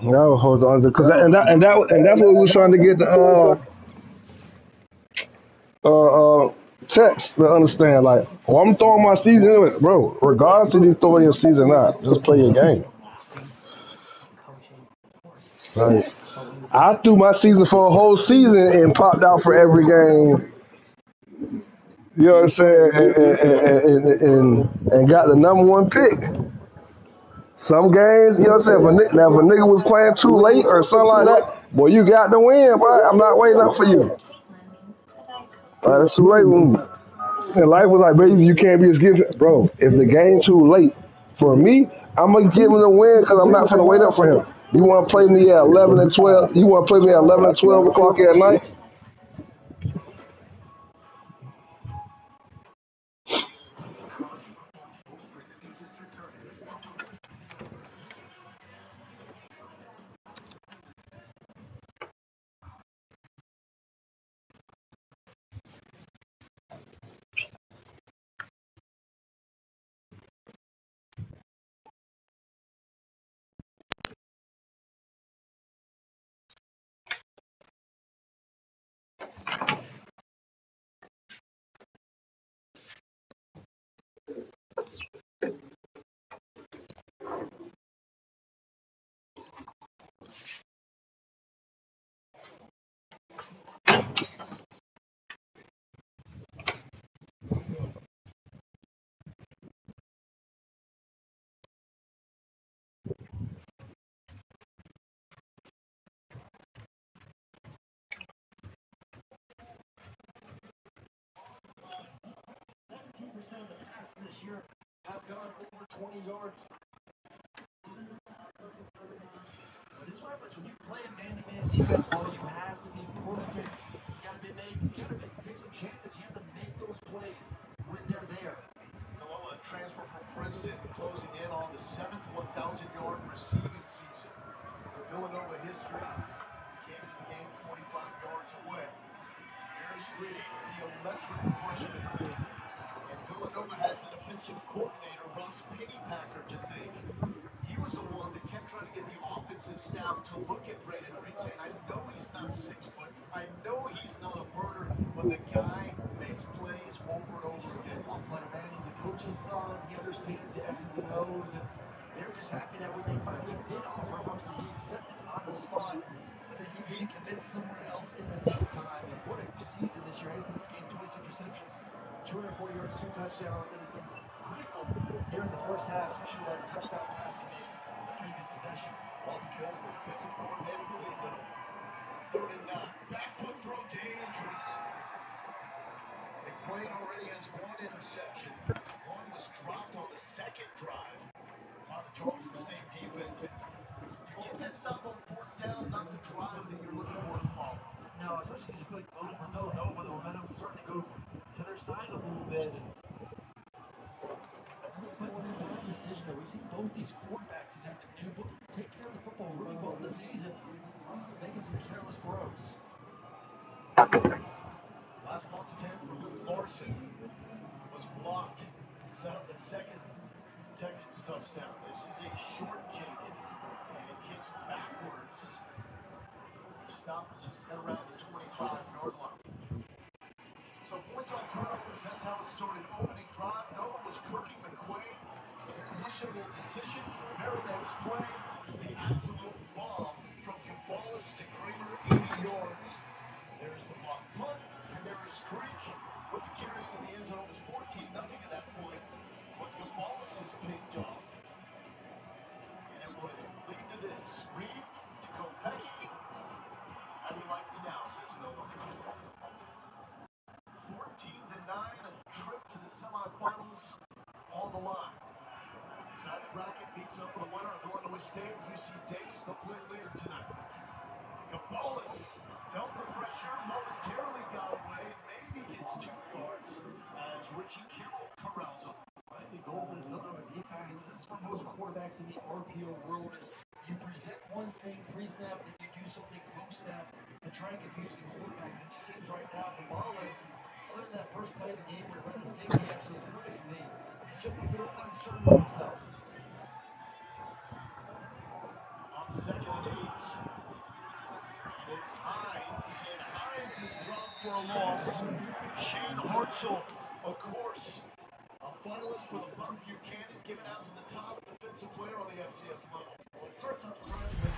No, hold on, because that's what we was trying to get the uh text to understand. Like, well, I'm throwing my season anyway, bro. Regardless if you throw your season or not, just play your game. Like, I threw my season for a whole season and popped out for every game. You know what I'm saying? And got the number one pick. Some games, you know what I'm saying? Now, if a nigga was playing too late or something like that, boy, you got the win, boy. I'm not waiting up for you. That's too late. And life was like, baby, you can't be as gifted. Bro, if the game too late for me, I'm going to give him the win because I'm not going to wait up for him. You want to play me at 11 and 12? You want to play me at 11 and 12 o'clock at night? Mitchell, of course, a finalist for the Barbecue Cannon, given out to the top defensive player on the FCS level. Well, it starts up front with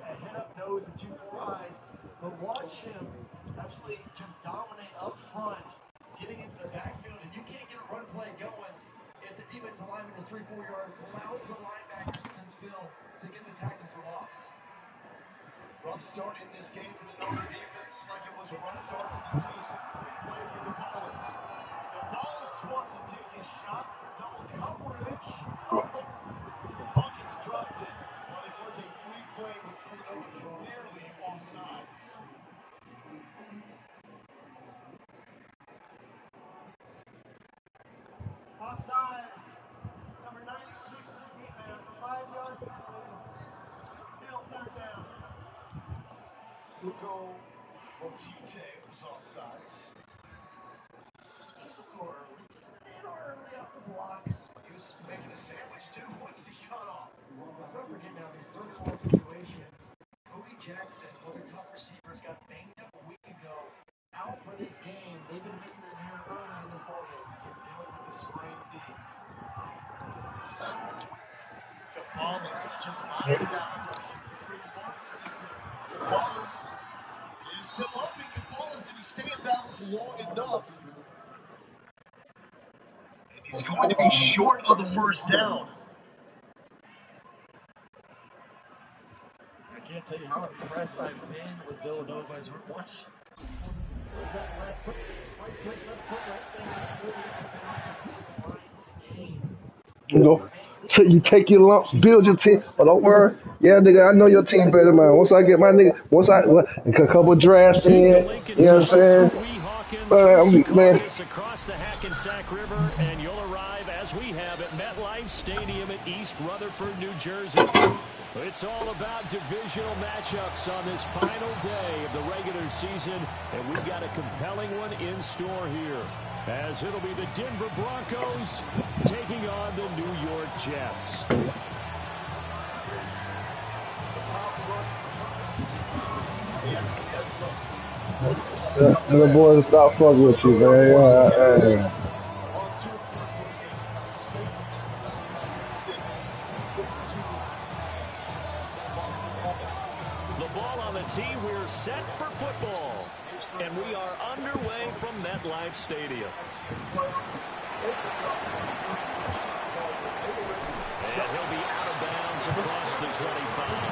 a head up nose and 2-4 eyes, but watch him absolutely just dominate up front, getting into the backfield, and you can't get a run play going if the defensive lineman is 3-4 yards, allows the linebackers and Phil to get the tackle for loss. Rough start in this game for the Notre defense, like it was a rough start to the season. Free play for Gonzalez. Gonzalez wants to take his shot. Double coverage. The Buckets dropped it, but it was a free play with Trudeau clearly offsides. Offside. Number 96 defense, a 5-yard penalty. Still third down. Luco Otite was offsides. Just a little early off the blocks. He was making a sandwich too once he cut off. Let's not forget now these third and long situations. Cody Jackson, one of the top receivers, got banged up a week ago. Out for this game. They've been missing it here early in this ballgame. Dealing with the sprained knee. Gonzalez just eyes down. Gonzalez is still open. Gonzalez, did he stay in bounds long enough? And he's going to be short of the first down. I can't tell you how impressed I've been with Villanova's watch. You know, you take your lumps, build your team. But don't worry. Yeah, nigga, I know your team better than mine. Once I get my nigga, a couple drafts in, you know what I'm saying? Man. Across the Hackensack River, and you'll arrive as we have at MetLife Stadium at East Rutherford, New Jersey. It's all about divisional matchups on this final day of the regular season, and we've got a compelling one in store here, as it'll be the Denver Broncos taking on the New York Jets. The boys stop fucking with you, man. The ball on the tee, we're set for football. And we are underway from MetLife Stadium. And he'll be out of bounds across the 25.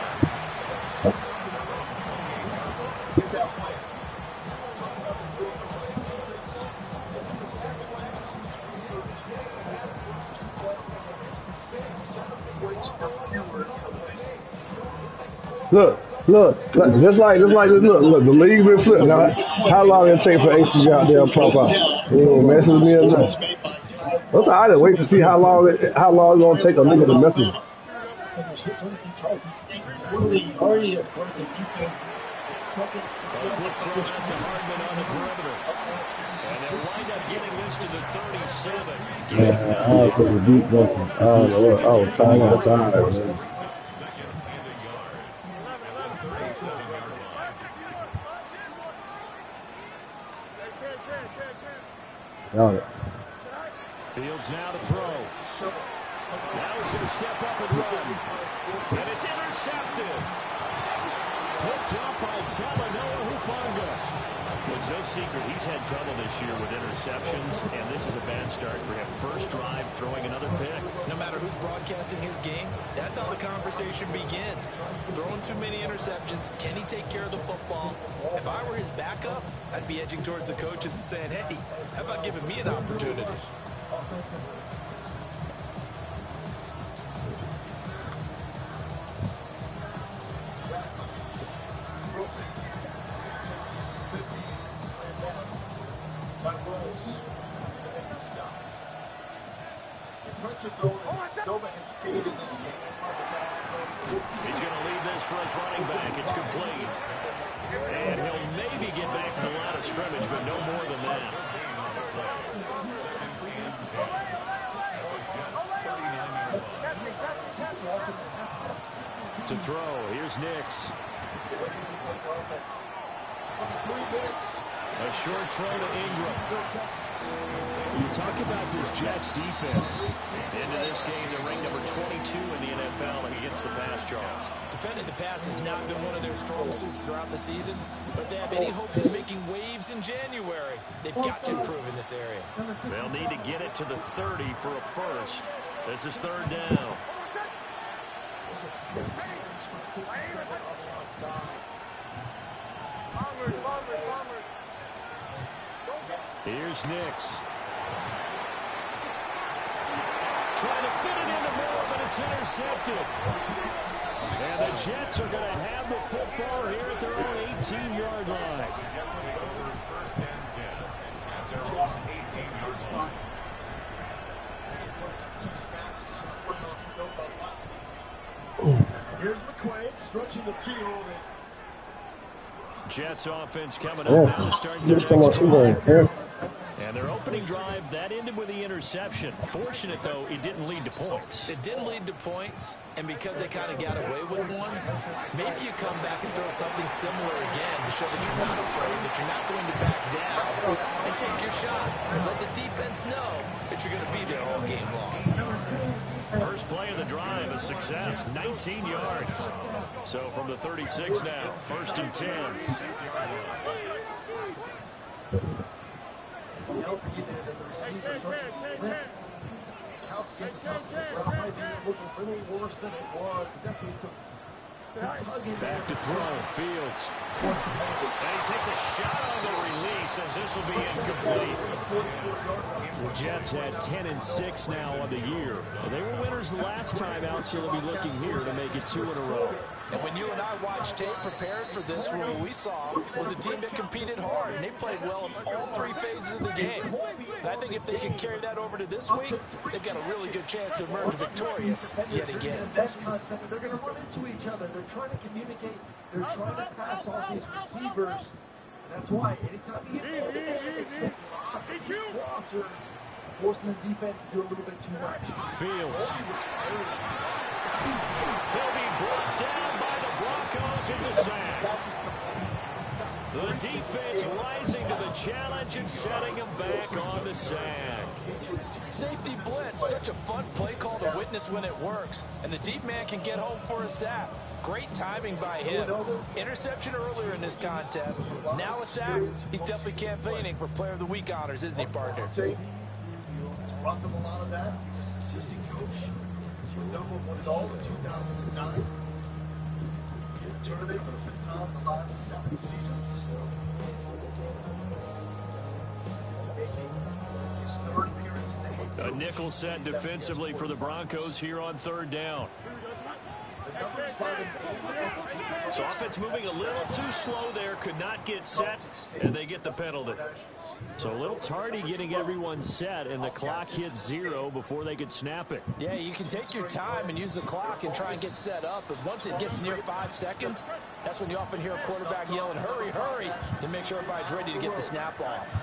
Look, just like this. Look, the league been flipped. Now, how long it take for Ace to get out there and pop out? You know, message me or nothing. That's all I didn't wait to see how long it's gonna take a nigga to message. Flip throw out to Hardman on the perimeter. And they'll wind up getting this to the 37. Yeah, I was putting the deep bunker. I was tired. Got it. Fields now to throw. Now he's going to step up and run. And it's intercepted. Picked up by Talanoa Hufanga. Well, it's no secret he's had trouble this year with interceptions, and this is a bad start for him. First drive, throwing another pick. No matter who's broadcasting his game, that's how the conversation begins. Throwing too many interceptions, can he take care of the football? If I were his backup, I'd be edging towards the coaches and saying, hey, how about giving me an opportunity? He's going to leave this for his running back. It's complete. And he'll maybe get back to the line of scrimmage, but no more than that. To throw, here's Nix. A short throw to Ingram. You talk about this Jets defense. Into this game, they're ranked number 22 in the NFL against the pass yards. Defending the pass has not been one of their strong suits throughout the season, but they have any hopes of making waves in January. They've got to improve in this area. They'll need to get it to the 30 for a first. This is third down. Here's Nix. Trying to fit it into Moore, but it's intercepted. And the Jets are going to have the football here at their own 18-yard line. Here's McQuaid stretching the field. Jets offense coming up now to start their next drive. And their opening drive, that ended with the interception. Fortunate, though, it didn't lead to points. It didn't lead to points, and because they kind of got away with one, maybe you come back and throw something similar again to show that you're not afraid, that you're not going to back down, and take your shot. Let the defense know that you're going to be there all game long. First play of the drive, a success, 19 yards. So from the 36 now, first and 10. Back to throw, Fields. And he takes a shot on the release as this will be incomplete. The Jets had 10 and 6 now on the year. They were winners last time out, so they'll be looking here to make it 2 in a row. And when you and I watched tape prepared for this, what we saw was a team that competed hard, and they played well in all three phases of the game. And I think if they can carry that over to this week, they've got a really good chance to emerge victorious yet again. They're going to run into each other. They're trying to communicate. They're trying to pass off these receivers. That's why anytime you get crossers, forcing the defense to do a little bit too much. Fields. He'll be brought down by the Broncos. It's a sack. The defense rising to the challenge and setting him back on the sack. Safety blitz, such a fun play call to witness when it works. And the deep man can get home for a sack. Great timing by him. Interception earlier in this contest. Now a sack. He's definitely campaigning for Player of the Week honors, isn't he, partner? Brought them a lot of that. Assistant coach. Double won it all in 2009. He turned it for the 5th time in the last 7 seasons. A nickel set defensively for the Broncos here on third down. So offense moving a little too slow there, could not get set, and they get the penalty. So a little tardy getting everyone set, and the clock hits 0 before they could snap it. Yeah, you can take your time and use the clock and try and get set up, but once it gets near 5 seconds, that's when you often hear a quarterback yelling, hurry, hurry, to make sure everybody's ready to get the snap off.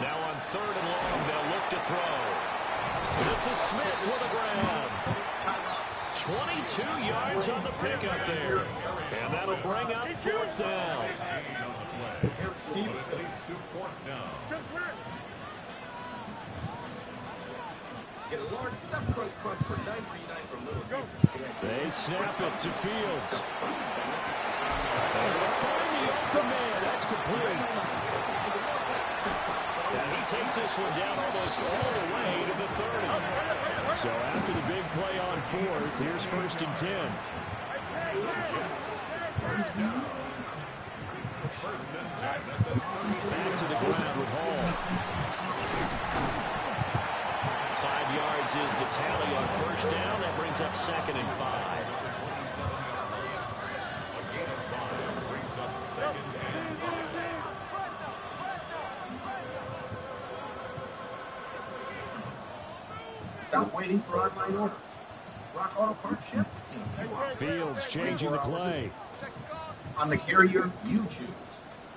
Now on third and long, they'll look to throw. This is Smith with a grab. 22 yards on the pickup there. And that'll bring up 4th down. They snap it to Fields. And they'll find the open man. That's complete. And he takes this one down almost all the way to the 30. So after the big play on 4th, here's 1st and 10. Back to the ground with Hall. 5 yards is the tally on 1st down. That brings up 2nd and 5. Stop waiting for online order. Rock Auto Parts ship. Fields changing the play. On the carrier you choose,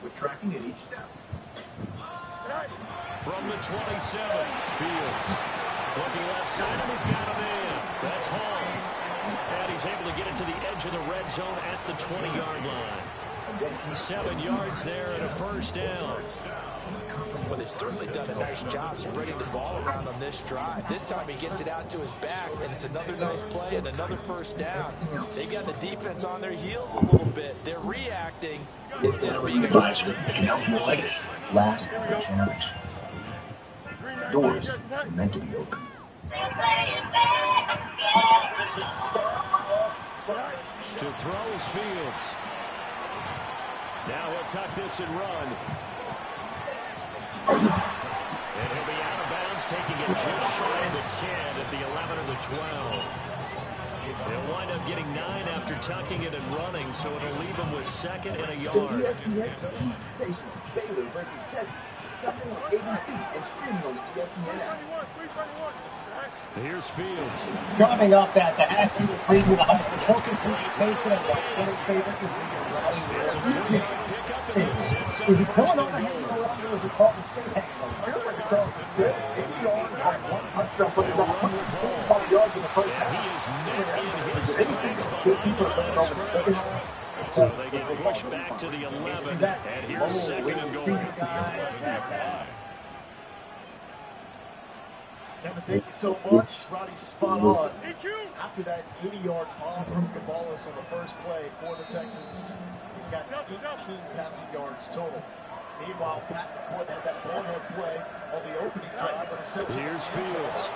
with tracking at each step. From the 27, Fields. Looking left side, and he's got a man. That's Hall. And he's able to get it to the edge of the red zone at the 20-yard line. 7 yards there and a first down. Well, they've certainly done a nice job spreading the ball around on this drive. This time he gets it out to his back, and it's another nice play and another first down. They got the defense on their heels a little bit. They're reacting instead of being aggressive. That can help your legacy last for generations. Doors are meant to be open. To throw is Fields. Now he'll tuck this and run. And he'll be out of bounds, taking it just shy of the 10 at the 11 or the 12. They'll wind up getting 9 after tucking it and running, so it'll leave them with 2nd and a yard. Baylor versus Texas. Something on ABC and streaming on the ESPN app. Here's Fields. Coming up at the half, we will bring you the Heisman Trophy presentation of our Twitter favorite is It's a 3-yard pickup, and it sets up Is he first coming and on goal. or is it Carlton State hanging on? Feels like it's Carlton State. 80 yards on one touchdown, but he's got 145 yards in the first half. He is met in his tracks behind the line of scrimmage. So they get pushed back to the 11, and here's 2nd and goal. Kevin, thank you so much. Roddy's spot on. After that 80-yard bomb from Gonzalez on the first play for the Texans, he's got 18 passing yards total. Meanwhile, Pat McCoy had that bonehead play on the opening drive. Here's Fields.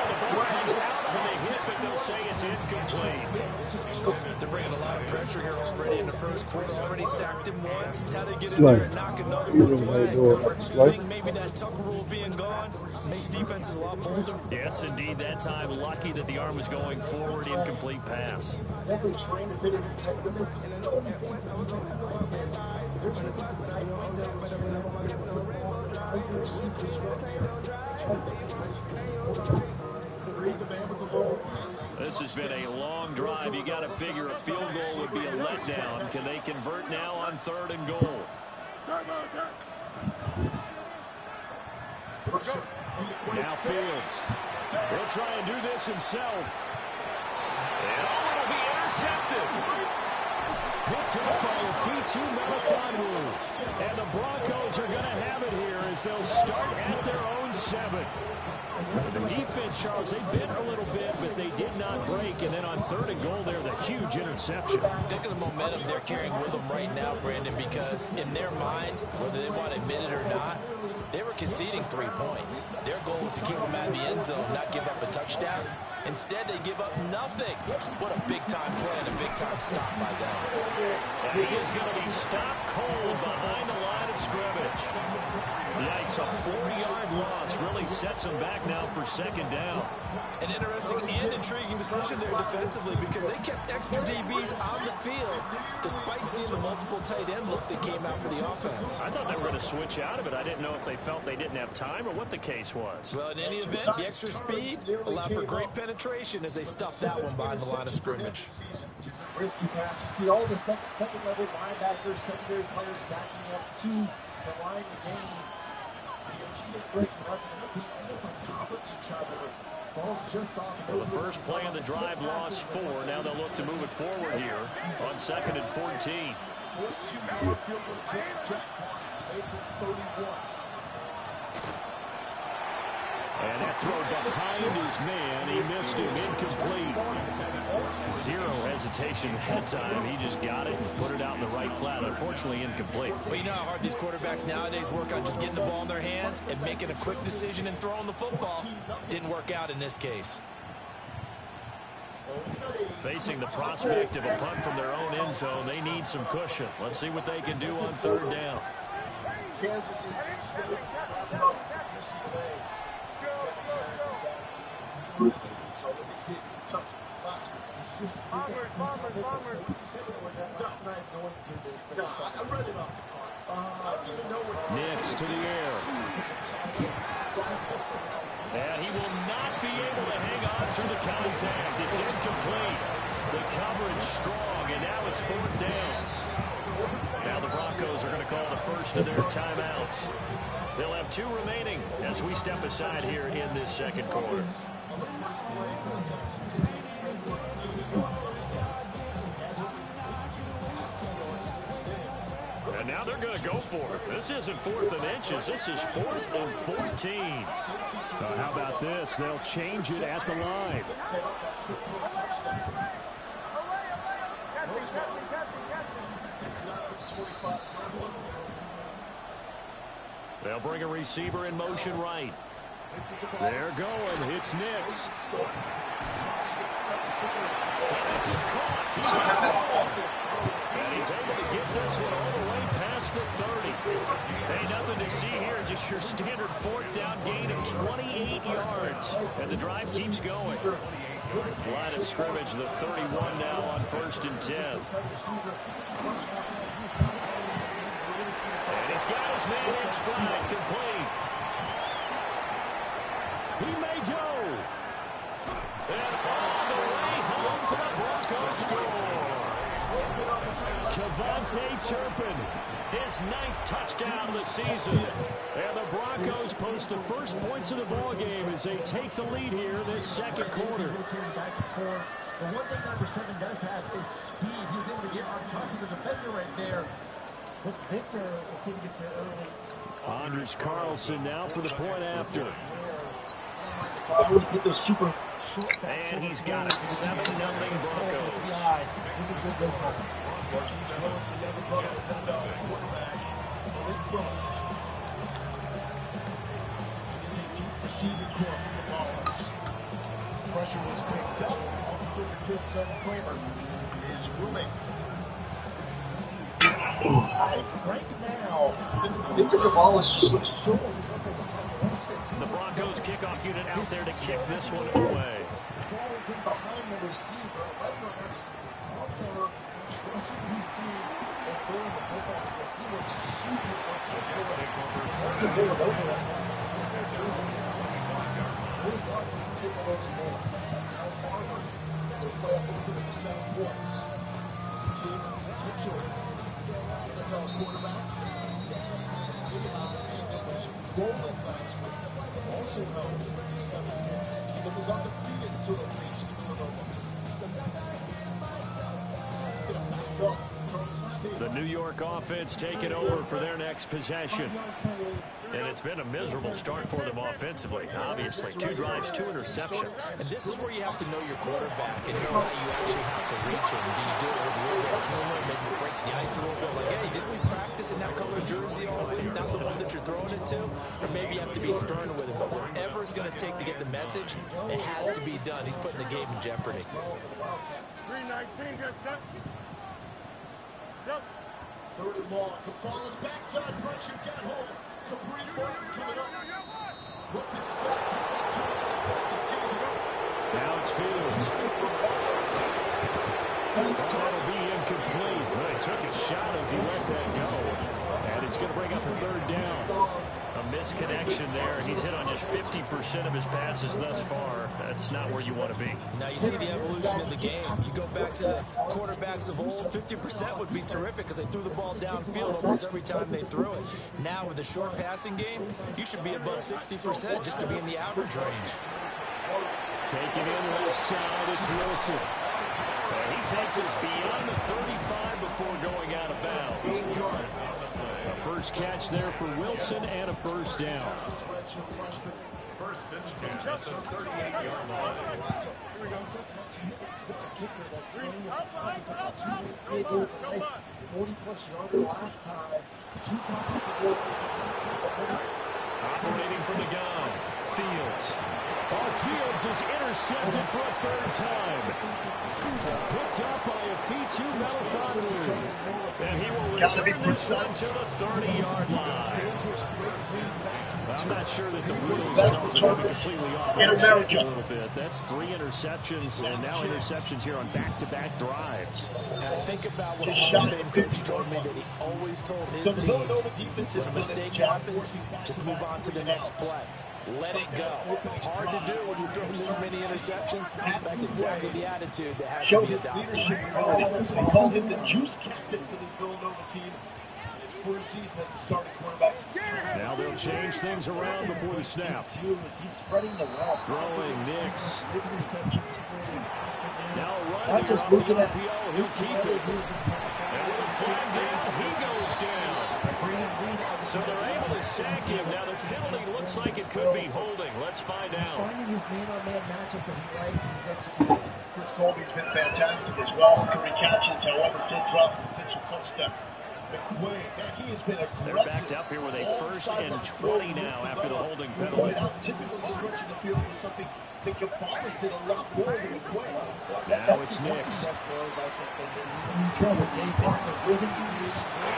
The ball comes out on the hit, but they'll say it's incomplete. They're bringing a lot of pressure here already in the first quarter. Already sacked him once. Now they get in there and knock another one away. I think maybe that Tucker rule being gone makes defenses a lot bolder. Yes, indeed. That time, lucky that the arm was going forward. Incomplete pass. This has been a long drive. You got to figure a field goal would be a letdown. Can they convert now on 3rd and goal? Now Fields. He'll try and do this himself. And it'll be intercepted. Picked up by the Fitu Marathon rule. And the Broncos are going to have it here as they'll start at their own 7. The defense, Charles, they bit a little bit, but they did not break. And then on 3rd and goal there, the huge interception. Look at the momentum they're carrying with them right now, Brandon, because in their mind, whether they want to admit it or not, they were conceding 3 points. Their goal was to keep them out of the end zone, not give up a touchdown. Instead, they give up nothing. What a big-time play and a big-time stop by them. And he is going to be stopped cold behind the line of scrimmage. Yikes, a 40-yard loss really sets them back now for 2nd down. An interesting and intriguing decision there defensively because they kept extra DBs on the field despite seeing the multiple tight end look that came out for the offense. I thought they were going to switch out of it. I didn't know if they felt they didn't have time or what the case was. Well, in any event, the extra speed allowed for great penetration as they stuffed that one behind the line of scrimmage. Risky pass. You see all the second level linebackers, secondary players backing up to the line of game. Well, the first play of the drive lost 4. Now they'll look to move it forward here on 2nd and 14. And that throw behind his man, he missed him, incomplete. Zero hesitation that time. He just got it and put it out in the right flat. Unfortunately, incomplete. Well, you know how hard these quarterbacks nowadays work on just getting the ball in their hands and making a quick decision and throwing the football. Didn't work out in this case. Facing the prospect of a punt from their own end zone, they need some cushion. Let's see what they can do on 3rd down. Nix to the air. And he will not be able to hang on to the contact. It's incomplete. The coverage strong, and now it's 4th down. Now the Broncos are going to call the first of their timeouts. They'll have 2 remaining as we step aside here in this 2nd quarter. And now they're going to go for it. This isn't 4th and inches. This is 4th and 14. How about this? They'll change it at the line. They'll bring a receiver in motion right. They're going. It's Nix. And this is caught. He gets it. And he's able to get this one all the way past the 30. Hey, nothing to see here. Just your standard 4th down gain of 28 yards. And the drive keeps going. Line of scrimmage, the 31 now on 1st and 10. And he's got his man in stride, complete. He may go. And all the way home for the Broncos score. Kevontae Turpin, his 9th touchdown of the season. And the Broncos post the first points of the ball game as they take the lead here in this second quarter. The one thing number 7 does have is speed. He's able to get on top of the defender right there. But Victor didn't get there early. Anders Carlson now for the point after. I always hit those super short. And he's got it. 7-0 Broncos. Pressure was picked up. Off the fingertips of Kramer is rooming. Right now, Victor Gonzalez just looks so. The Broncos kickoff unit out there to kick this one away. Behind the receiver, right on the The New York offense taking over for their next possession. And it's been a miserable start for them offensively. Obviously, 2 drives, 2 interceptions. And this is where you have to know your quarterback and know how you actually have to reach him. Do you do it with a little bit of humor, maybe break the ice a little bit? Like, hey, didn't we practice in that color jersey all week, not the one that you're throwing it to? Or maybe you have to be stern with him. But whatever it's going to take to get the message, it has to be done. He's putting the game in jeopardy. 319, good set. Yep. Third and long. The ball is backside pressure. Got hold. Coming up. Now it's Fields. That'll be incomplete. They took a shot as he let that go. And it's going to bring up a 3rd down. A misconnection there. He's hit on just 50% of his passes thus far. That's not where you want to be. Now you see the evolution of the game. You go back to the quarterbacks of old, 50% would be terrific because they threw the ball downfield almost every time they threw it. Now with the short passing game, you should be above 60% just to be in the average range. Taking in left side, it's Wilson. And he takes us beyond the 35 before going out of bounds. A first catch there for Wilson and a 1st down. First and 10 at the 38-yard line. Here we go. 40-plus yarder last time. 2 times. Operating from the gun, Fields. Fields is intercepted for a 3rd time. Picked up by a Fitu Melifonwu. And he will return this one to the 30-yard line. I'm not sure that the wheels are completely off a little bit. That's 3 interceptions, and now interceptions here on back-to-back drives. Now think about what a Hall of Fame coach told me that he always told his teams, when a mistake happens, just move on to the next play. Let it go. Hard to do when you throw this many interceptions. That's exactly the attitude that has to be adopted. They called him the juice captain for this Villanova team. His first season as a starting quarterback. Now they'll change things around before the snap. He's spreading the wealth. Throwing Nix. Now running Not just off the looking at RPO. He'll keep it. And with a flag down, he goes down. So they're able to sack him. Now the penalty looks like it could be holding. Let's find out. Finding his man-on-man matchups that he likes, he's executing. Chris Colby's been fantastic as well. 3 catches, however, did drop a potential touchdown. McQuaid, man, he has been aggressive. They're backed up here with a 1st and 20 now after the holding penalty. Typically stretching the field for something that Cabanas did a lot more than McQuaid. Now it's Knicks. And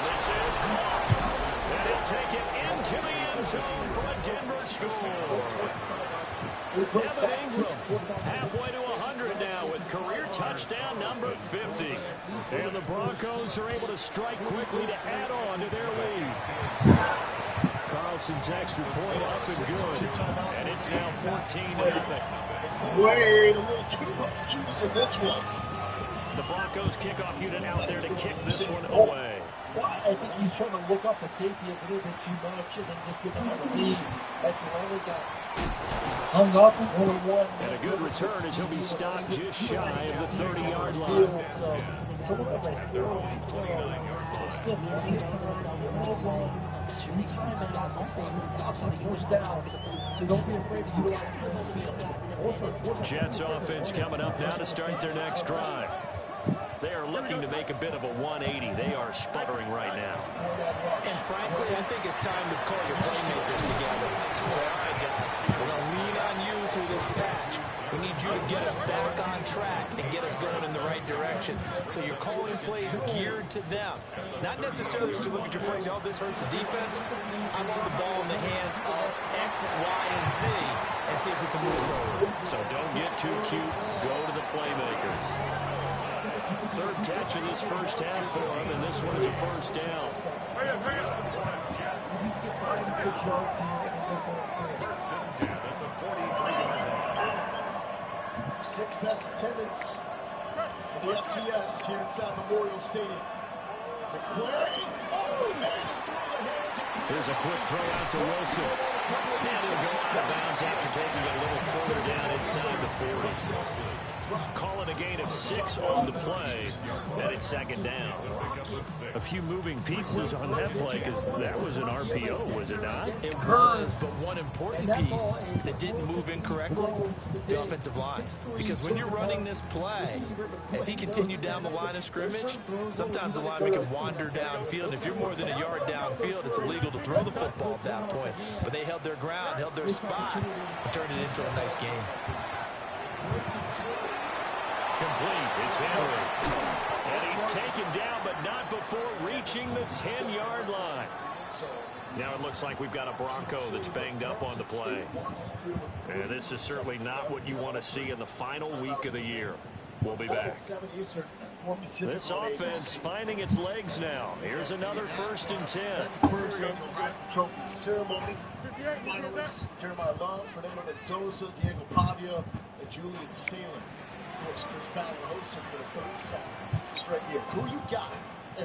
This is caught. And he'll take it into the end zone for a Denver score. Evan Ingram, halfway to 100 now with career touchdown number 50. And the Broncos are able to strike quickly to add on to their lead. Carlson's extra point up and good. And it's now 14-0. Wait, a little too much juice in this one. The Broncos kickoff unit out there to kick this one away. Well, I think he's trying to look up the safety a little bit too much and then just did not see that Corona got hung up in 1-1. And a good return as he'll be stopped just shy of the 30-yard line. So, someone got like 29-yard still plenty of time down the road. 2 timeouts, nothing stops on the first down. So don't be afraid to utilize the field. Jets offense coming up now to start their next drive. They are looking to make a bit of a 180. They are sputtering right now. And frankly, I think it's time to call your playmakers together and say, all right, guys, we're going to lean on you through this patch. We need you to get us back on track and get us going in the right direction. So you're calling plays geared to them. Not necessarily that you look at your plays, oh, this hurts the defense. I want the ball in the hands of X, Y, and Z and see if we can move forward. So don't get too cute. Go to the playmakers. 3rd catch of this first half for him, and this one is a 1st down. Sixth best attendance for the FCS here inside Memorial Stadium. Here's a quick throw out to Wilson. And he'll go out of bounds after taking it a little further down inside the 40. Call it a gain of 6 on the play, and it's 2nd down. A few moving pieces on that play because that was an RPO, was it not? It was, but one important piece that didn't move incorrectly, the offensive line. Because when you're running this play, as he continued down the line of scrimmage, sometimes the lineman can wander downfield. If you're more than a yard downfield, it's illegal to throw the football at that point. But they held their ground, held their spot, and turned it into a nice game. Complete. It's Henry. And he's taken down, but not before reaching the 10-yard line. Now it looks like we've got a Bronco that's banged up on the play. And this is certainly not what you want to see in the final week of the year. We'll be back. This offense finding its legs now. Here's another 1st and 10. Trophy ceremony. Finalists Jeremiah Love, Fernando Mendoza, Diego Pavia, and Julian Salem. Of course, Chris Ballard hosted for the 3rd side. Just right here. Who you got? I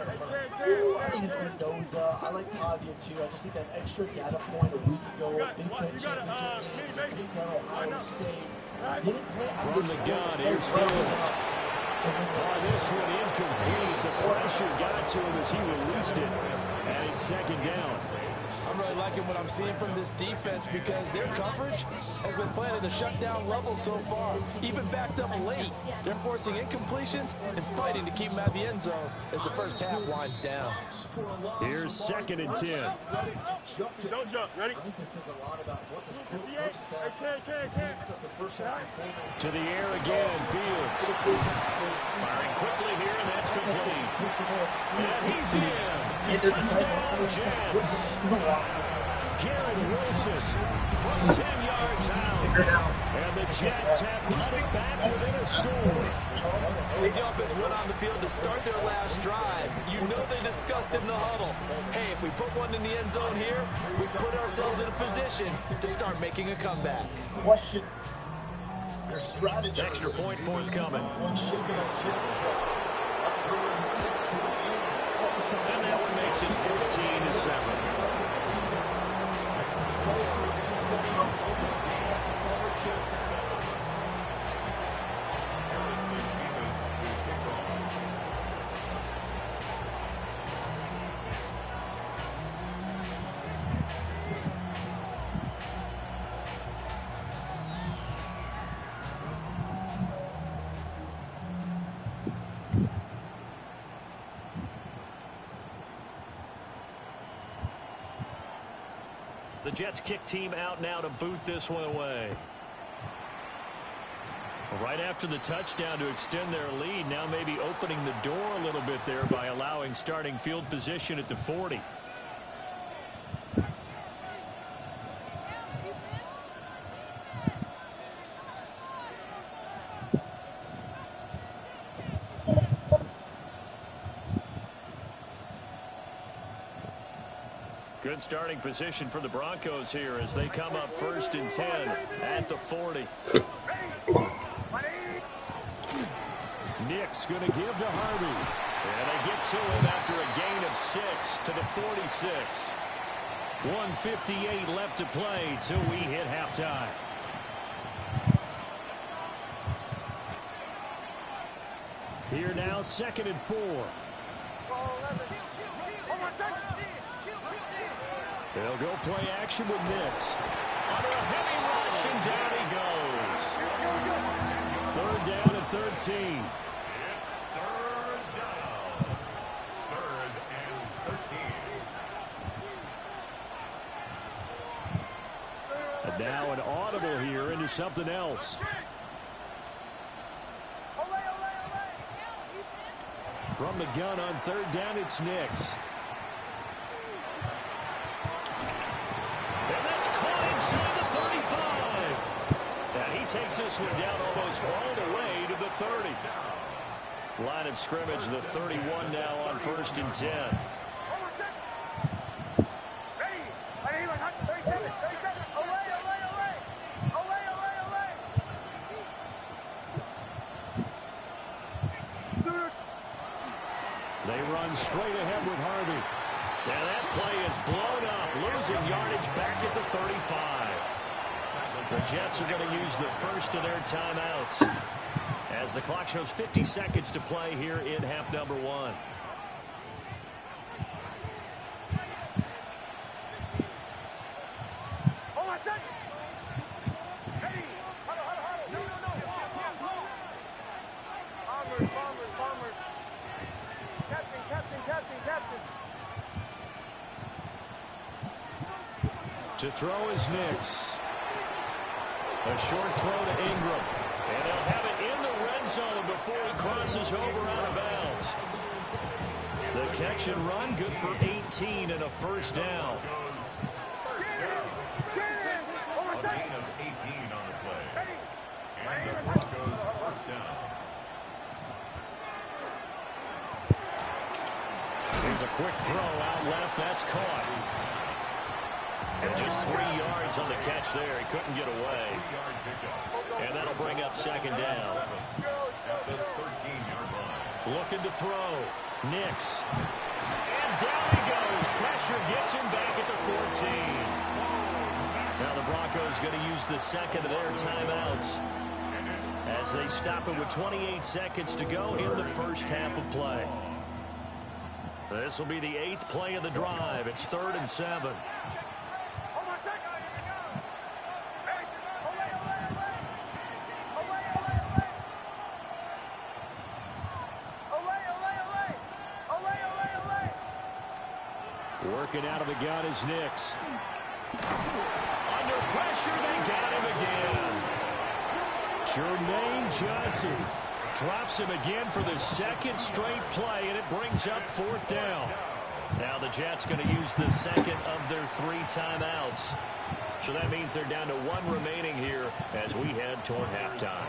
think it's Mendoza. I like Pavia too. I just think that extra data point a week ago, Big Ten championship game, Ohio State. From the gun, here's Fields. This one incomplete. The pressure got to him as he released it. And it's 2nd down. I'm really liking what I'm seeing from this defense because their coverage has been playing at a shutdown level so far. Even backed up late, they're forcing incompletions and fighting to keep them out of the end zone as the first half winds down. Here's 2nd and 10. Don't jump. Ready? To the air again, Fields. Firing quickly here, and that's complete. And he's in. Touchdown, Jets. Garrett Wilson from 10 yards out. And the Jets have cut it back within a score. As the offense went on the field to start their last drive, you know they discussed in the huddle, hey, if we put one in the end zone here, we put ourselves in a position to start making a comeback. Question. Their strategy. Extra point forthcoming. And that one makes it 14-7. The Jets kick team out now to boot this one away. Right after the touchdown to extend their lead, now maybe opening the door a little bit there by allowing starting field position at the 40. Good starting position for the Broncos here as they come up 1st and 10 at the 40. Nick's going to give to Harvey. And they get to him after a gain of 6 to the 46. 1:58 left to play till we hit halftime. Here now, 2nd and 4. They'll go play action with Nix. Under a heavy rush, and down he goes. 3rd down and 13. It's 3rd down. 3rd and 13. And now an audible here into something else. From the gun on 3rd down, it's Nix. And that's caught inside the 35. And he takes this one down almost all the way to the 30. Line of scrimmage, the 31 now on 1st and 10. They run straight ahead with Harvey. And that play is blown up, losing yardage back at the 35. The Jets are going to use the first of their timeouts as the clock shows 50 seconds to play here in half number 1. To throw is Nix. A short throw to Ingram. And they'll have it in the red zone before he crosses over out of bounds. The catch and run good for 18 and a 1st down. A gain of 18 on the play. And the Broncos 1st down. Here's a quick throw out left. That's caught. And just 3 yards on the catch there. He couldn't get away. And that'll bring up 2nd down. At the 13-yard line. Looking to throw. Nix. And down he goes. Pressure gets him back at the 14. Now the Broncos going to use the 2nd of their timeouts as they stop it with 28 seconds to go in the first half of play. This will be the 8th play of the drive. It's 3rd and 7. Working out of the gun is Nix. Under pressure, they got him again. Jermaine Johnson drops him again for the 2nd straight play, and it brings up 4th down. Now the Jets going to use the 2nd of their 3 timeouts. So that means they're down to 1 remaining here as we head toward halftime.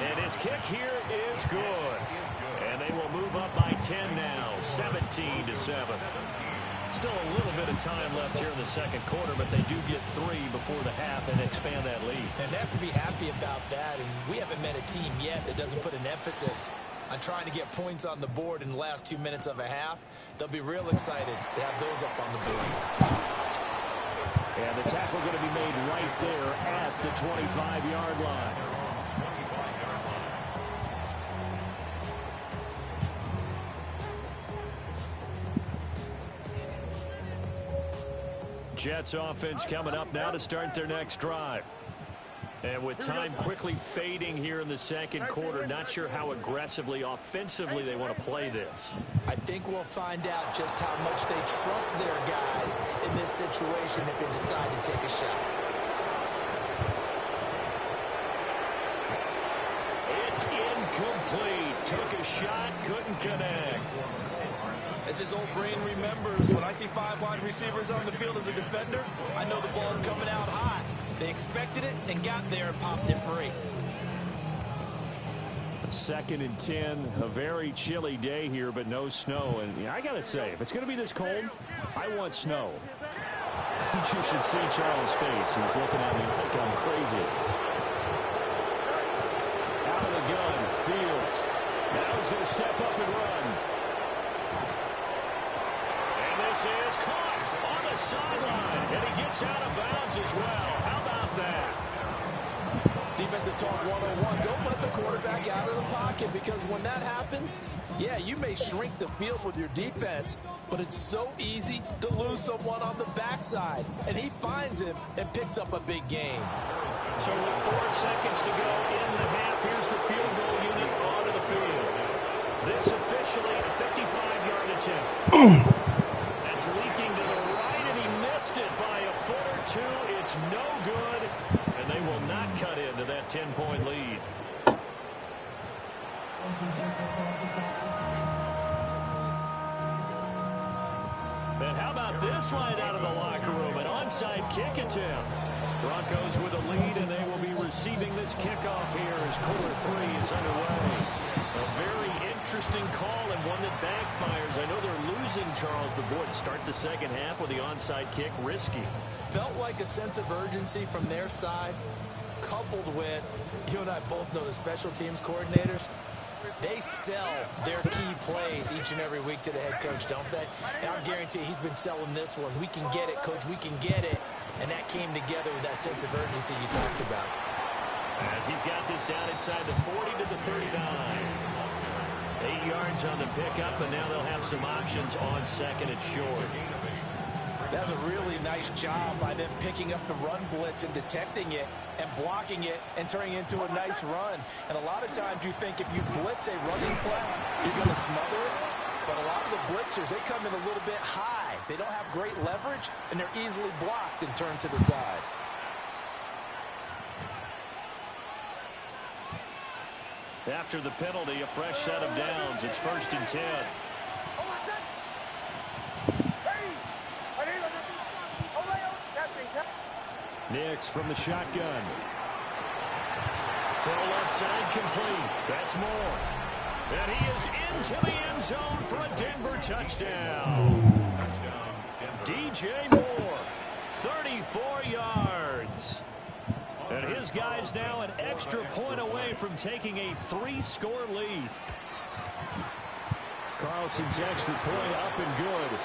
And his kick here is good. And they will move up by 10 now, 17-7. Still a little bit of time left here in the 2nd quarter, but they do get 3 before the half and expand that lead. And they have to be happy about that. And we haven't met a team yet that doesn't put an emphasis on trying to get points on the board in the last 2 minutes of a half. They'll be real excited to have those up on the board. And the tackle going to be made right there at the 25-yard line. Jets offense coming up now to start their next drive. And with time quickly fading here in the second quarter, not sure how aggressively, offensively they want to play this. I think we'll find out just how much they trust their guys in this situation if they decide to take a shot. It's incomplete. Took a shot, couldn't connect. As his old brain remembers, when I see 5 wide receivers on the field as a defender, I know the ball's coming out hot. They expected it and got there and popped it free. 2nd and 10, a very chilly day here, but no snow. And I got to say, if it's going to be this cold, I want snow. You should see Charles' face. He's looking at me like I'm crazy. Out of the gun, Fields. Now he's going to step up and run. And this is caught on the sideline. And he gets out of bounds as well. How about that? Defensive talk 101. Don't let the quarterback out of the pocket, because when that happens, yeah, you may shrink the field with your defense, but it's so easy to lose someone on the backside. And he finds him and picks up a big gain. So with 4 seconds to go in the half, here's the field goal unit onto the field. This officially a 55-yard attempt. That's leaking to the right, and he missed it by a foot or two. It's no good, and they will not cut into that 10-point lead. And how about this right out of the locker room? An onside kick attempt. Broncos with a lead, and they will be receiving this kickoff here as quarter 3 is underway. A very interesting call and one that backfires. I know they're losing, Charles, but boy, to start the second half with the onside kick, risky. Felt like a sense of urgency from their side, coupled with, you and I both know the special teams coordinators, they sell their key plays each and every week to the head coach, don't they? And I'll guarantee he's been selling this one. We can get it, coach, we can get it. And that came together with that sense of urgency you talked about. As he's got this down inside the 40 to the 39. 8 yards on the pickup, and now they'll have some options on second and short. That's a really nice job by them picking up the run blitz and detecting it and blocking it and turning it into a nice run. And a lot of times you think if you blitz a running play, you're going to smother it. But a lot of the blitzers, they come in a little bit high. They don't have great leverage, and they're easily blocked and turned to the side. After the penalty, a fresh set of downs. It's 1st and 10. Nix from the shotgun. Throw left side complete. That's Moore. And he is into the end zone for a Denver touchdown. DJ Moore, 34 yards. And his guy's now an extra point away from taking a 3-score lead. Carlson's extra point up and good.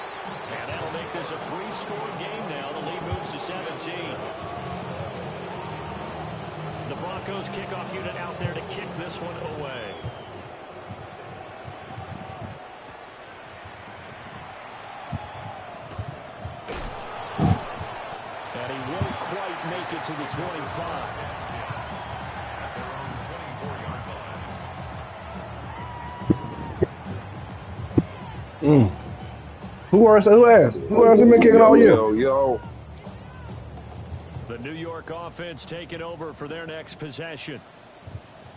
And that'll make this a 3-score game now. The lead moves to 17. The Broncos kickoff unit out there to kick this one away. And he won't quite make it to the 25. Who else has been kicking all year? Yo. The New York offense taking over for their next possession.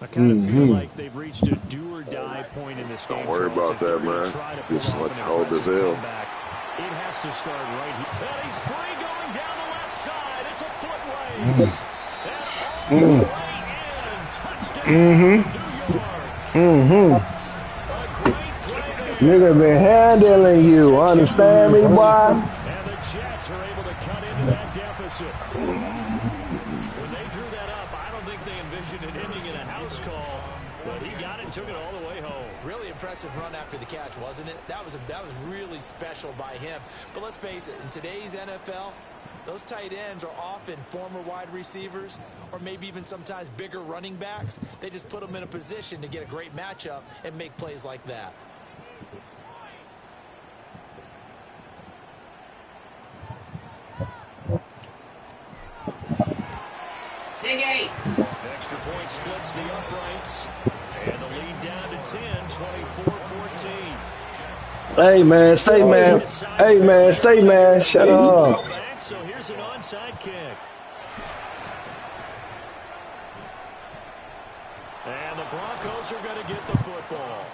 I kind of feel like they've reached a do-or-die point in this game. Don't worry about that, man. Let's hold this L. It has to start right here. And he's free going down the left side. It's a foot race. That's all the way in. Touchdown, New York. Nigga been handling you. Understand me, boy? And the Jets are able to cut into that deficit. When they drew that up, I don't think they envisioned it ending in a house call, but he got it and took it all the way home. Really impressive run after the catch, wasn't it? That was really special by him. But let's face it, in today's NFL, those tight ends are often former wide receivers or maybe even sometimes bigger running backs. They just put them in a position to get a great matchup and make plays like that. Big 8. quarterback splits the uprights. And the lead down to 10, 24-14. Hey, man, stay, man. Hey, man, stay, man. Shut up. So here's an onside kick. And the Broncos are going to get the football.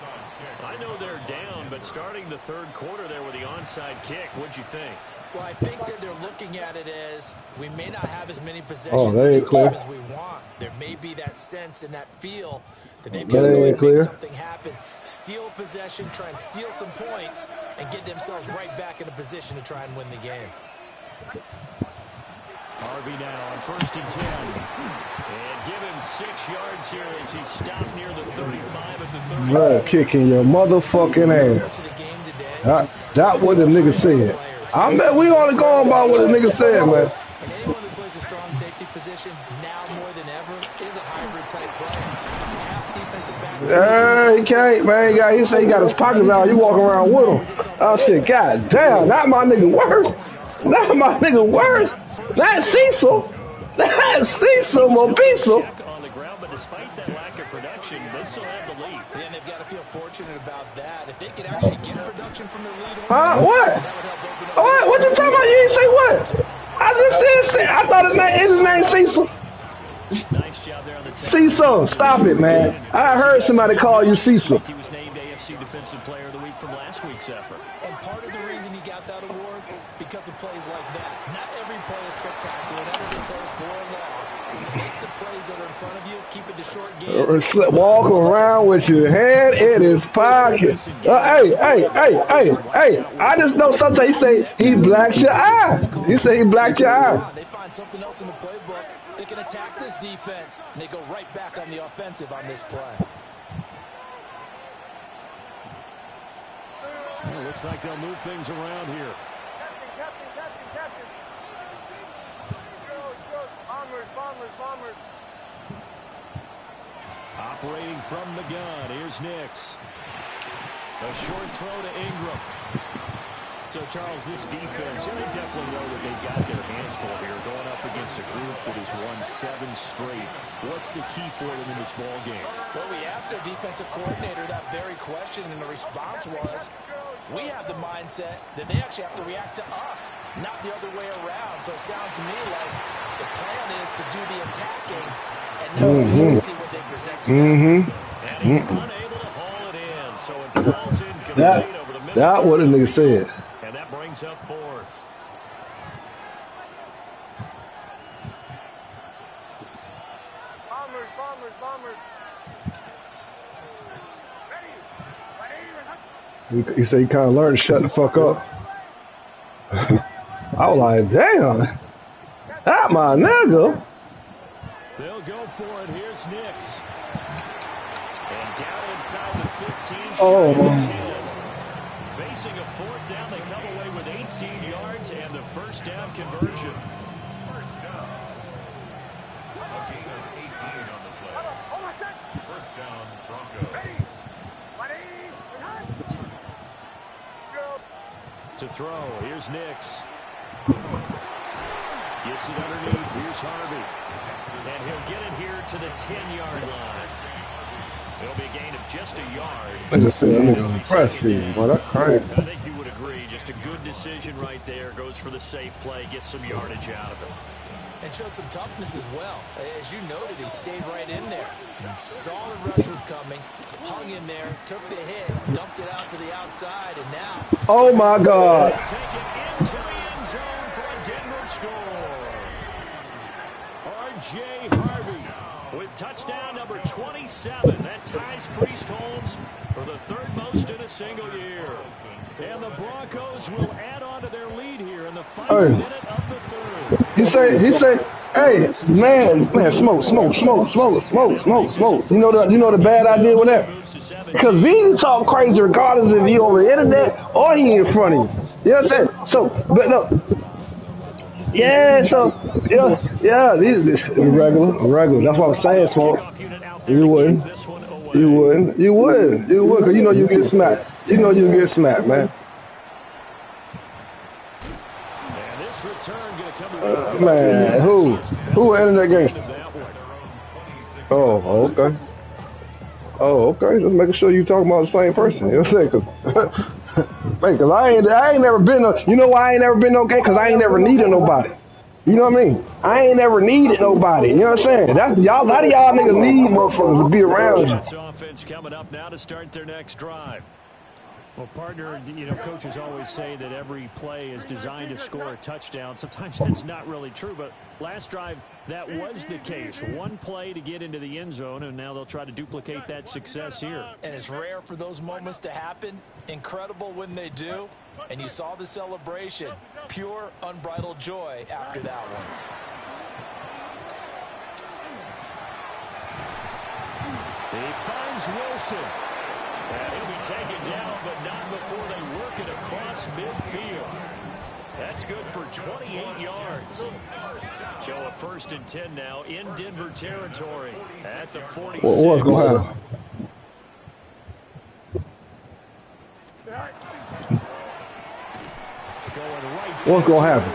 I know they're down, but starting the third quarter there with the onside kick, what'd you think? Well, I think that they're looking at it as we may not have as many possessions in this game as we want. There may be that sense and that feel that they've got to go and make something happen. Steal possession, try and steal some points, and get themselves right back in a position to try and win the game. Harvey now on 1st and 10. And give him 6 yards here as he stopped near the 35 at the 30. Blood kicking your motherfucking ass. That's what the nigga said. I bet we only going by what the nigga said, man. And anyone who plays a strong safety position now more than ever is a hybrid type player. Half defensive back. Yeah, he can't, man. He said he got his pockets out. You walk around with him. I said, God damn, not my nigga worse. Not my nigga worse. That's Cecil. That's Cecil Mobiso. On the ground, but despite that lack of production, they still have the lead. And they've got to feel fortunate about that. If they could actually get production from their lead, what? What you talking about? You ain't say what? I just said. I thought his name Cecil. Nice job there on the Cecil, stop it, man. I heard somebody call you Cecil. He was named AFC Defensive Player of the Week from last week's effort. And part of the reason he got that award, because of plays like that. Not every play is spectacular. Not every play is for a loss. Make the plays that are in front of you. Keep it to short games. Walk around with your hand in his pocket. Hey. I just know sometimes he say he blacks your eye. He say he blacked your eye. They find something else in the playbook. They can attack this defense, and they go right back on the offensive on this play. Well, looks like they'll move things around here. Bombers. Operating from the gun, here's Nix. A short throw to Ingram. So, Charles, this defense, they definitely know that they've got their hands full here, going up against a group that has won 7 straight. What's the key for them in this ball game? Well, we asked their defensive coordinator that very question, and the response was, we have the mindset that they actually have to react to us, not the other way around. So it sounds to me like the plan is to do the attacking, and now we need to see what they present to them. And he's unable to haul it in, so it falls incomplete over the middle. That's what the nigga said. And that brings up 4th. He said he kind of learned to shut the fuck up. I was like, damn, that my nigga. They'll go for it. Here's Nix. And down inside the 15. Oh, man. Facing a 4th down, they come away with 18 yards and the first down conversion. First down. A gain of 18 on the play. First down, Broncos. To throw, here's Nix. Gets it underneath, here's Harvey. And he'll get it here to the 10-yard line. It'll be a gain of just a yard. I just said I'm going to press you, but that's crazy. I think you would agree. Just a good decision right there. Goes for the safe play, gets some yardage out of it. And showed some toughness as well. As you noted, he stayed right in there. Saw the rush was coming, hung in there, took the hit, dumped it out to the outside, and now... Oh, my God. Take it into the end zone for a Denver score. R.J. Harvey with touchdown number 27. That ties Priest Holmes for the 3rd most in a single year. And the Broncos will add on to their lead here in the final minute of the 3rd. He said, hey, man, smoke. You know the bad idea with that? Because we talk crazy regardless if he over the internet or he in front of you. You know what I'm saying? So, but no. Yeah, these regular. That's what I'm saying, Smoke. You wouldn't. Because you know you get smacked. Man. And this return going to come Man, who ended that game? Oh, okay. Oh, okay. Just making sure you talking about the same person. You know what I'm saying? Cause I ain't never been no. You know why I ain't never been okay? Cause I ain't never needed nobody. You know what I mean? I ain't never needed nobody. You know what I'm saying? That's y'all. A lot of y'all niggas need motherfuckers to be around you. Jets offense coming up now to start their next drive. Well, partner, you know, coaches always say that every play is designed to score a touchdown. Sometimes that's not really true, but last drive, that was the case. One play to get into the end zone, and now they'll try to duplicate that success here. And it's rare for those moments to happen. Incredible when they do. And you saw the celebration. Pure, unbridled joy after that one. He finds Wilson. And he'll be taken down, but not before they work it across midfield. That's good for 28 yards. So a 1st and 10 now in Denver territory at the 46. What's going to happen? What's going to happen?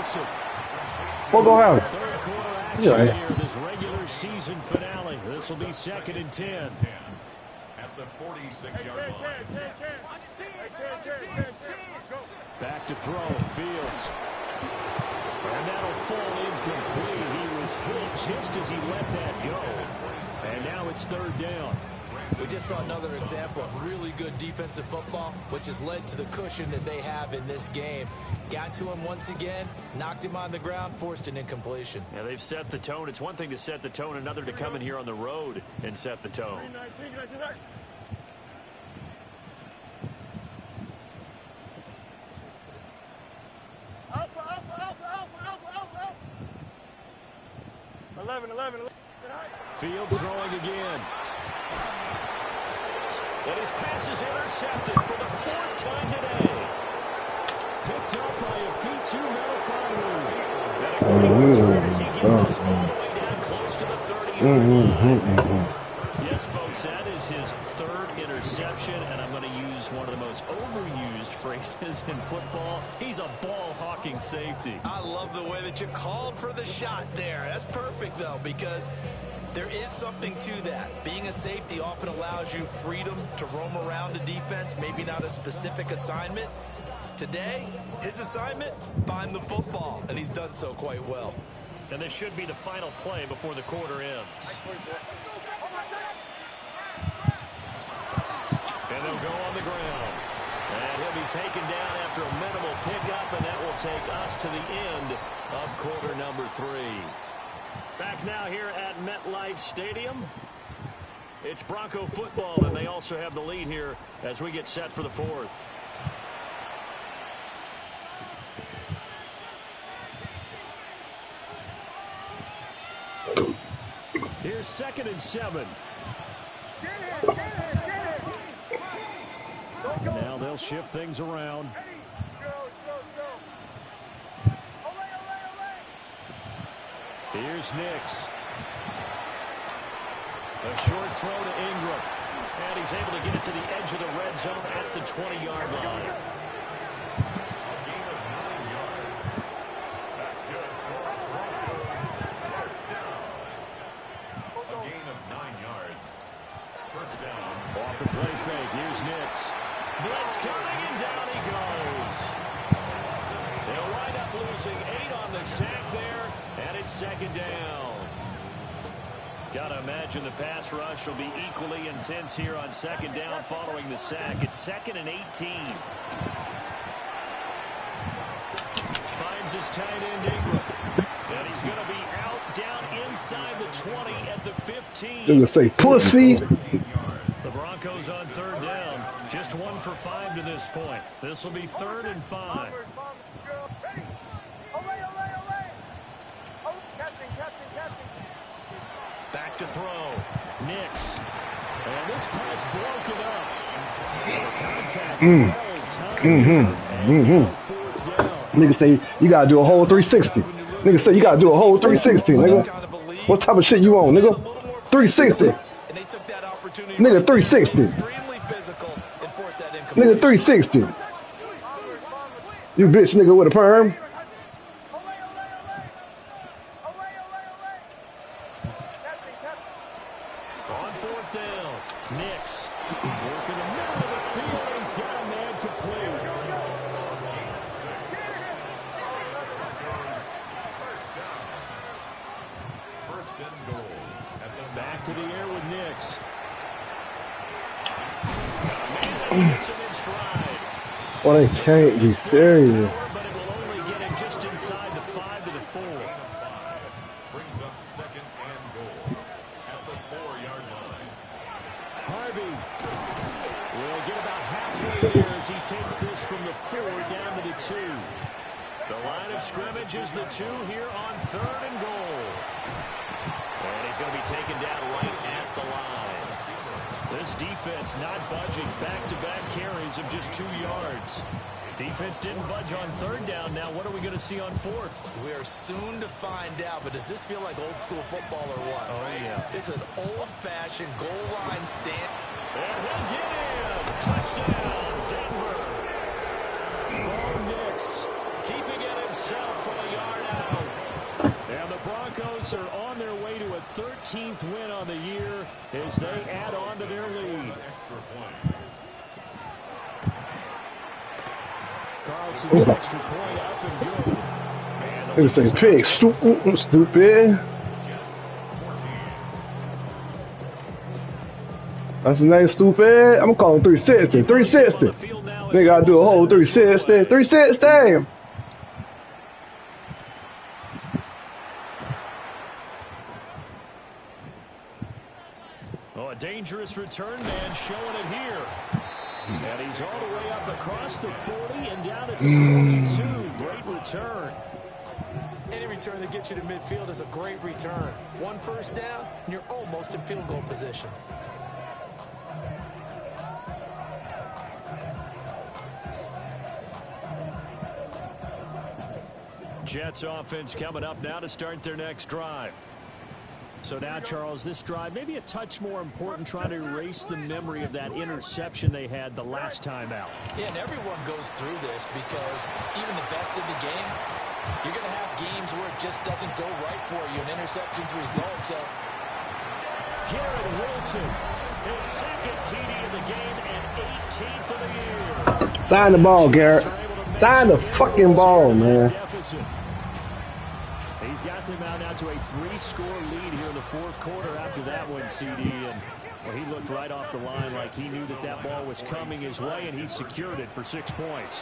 What's going to happen? Third quarter action here, this regular season finale. This will be 2nd and 10. At the 46-yard line. Back to throw, Fields. And that'll fall incomplete. He was hit just as he let that go. And now it's 3rd down. We just saw another example of really good defensive football, which has led to the cushion that they have in this game. Got to him once again, knocked him on the ground, forced an incompletion. Yeah, they've set the tone. It's one thing to set the tone, another to come in here on the road and set the tone. Fields throwing again. And his pass is intercepted for the 4th time today. Picked up by a Fitu Melifonwu. And a great return as he gets this all the way down close to the 30-yard line. Yes, folks, that is his 3rd interception, and I'm going to use one of the most overused phrases in football. He's a ball-hawking safety. I love the way that you called for the shot there. That's perfect, though, because there is something to that. Being a safety often allows you freedom to roam around a defense, maybe not a specific assignment. Today, his assignment, find the football, and he's done so quite well. And this should be the final play before the quarter ends. And they'll go on the ground. And he'll be taken down after a minimal pickup, and that will take us to the end of quarter number 3. Back now here at MetLife Stadium. It's Bronco football, and they also have the lead here as we get set for the 4th. Here's 2nd and 7. Now they'll shift things around. Here's Nix. A short throw to Ingram. And he's able to get it to the edge of the red zone at the 20-yard line. That's good for Broncos. 1st down. A gain of 9 yards. 1st down. Off the play fake. Here's Nix. Blitz coming, and down he goes. They'll wind up losing 8 on the sack there, and it's 2nd down. Got to imagine the pass rush will be equally intense here on 2nd down following the sack. It's 2nd and 18. Finds his tight end Ingram. And he's going to be out down inside the 20 at the 15. They're going to say pussy. The Broncos on 3rd down. Just 1 for 5 to this point. This will be 3rd and 5. Back to throw. Nix. And this pass broken up. Contact. Nigga say you gotta do a whole 360. Nigga say you gotta do a whole 360, nigga. What type of shit you on, nigga? 360. Nigga 360. Nigga 360. You bitch nigga with a perm. hits him in stride. Oh, they can't be serious. But it will only get him just inside the 5 to the 4. Brings up second and goal at the 4-yard line. Harvey will get about halfway there as he takes this from the 4 down to the 2. The line of scrimmage is the 2 here on 3rd and goal. And he's going to be taken down right at the line. This defense not budging. Back-to-back carries of just 2 yards. Defense didn't budge on 3rd down. Now what are we going to see on 4th? We are soon to find out, but does this feel like old school football or what? Oh, yeah. It's an old-fashioned goal line stand. And he'll get in. Touchdown, Denver. Bo Nix keeping it himself from a yard out. And the Broncos are on their way to a 13th win on the year as they add on to their lead. Carlson's extra point up and good. They were saying pig, stupid. That's his name, stupid. I'm gonna call him 360. 360. They gotta do a whole 360. 360. Oh, a dangerous return man showing it here. And he's all the way up across the 40 and down at the 42. Great return. Any return that gets you to midfield is a great return. 1 first down, and you're almost in field goal position. Jets offense coming up now to start their next drive. So now, Charles, this drive maybe a touch more important, trying to erase the memory of that interception they had the last time out. Yeah, and everyone goes through this because even the best in the game, you're going to have games where it just doesn't go right for you, and interceptions result. So Garrett Wilson, his 2nd TD of the game and 18th of the year. Sign the ball, Garrett. Sign the fucking ball, man. He's got them out now to a 3-score lead here in the 4th quarter after that one, CD. And well, he looked right off the line like he knew that that ball was coming his way, and he secured it for 6 points.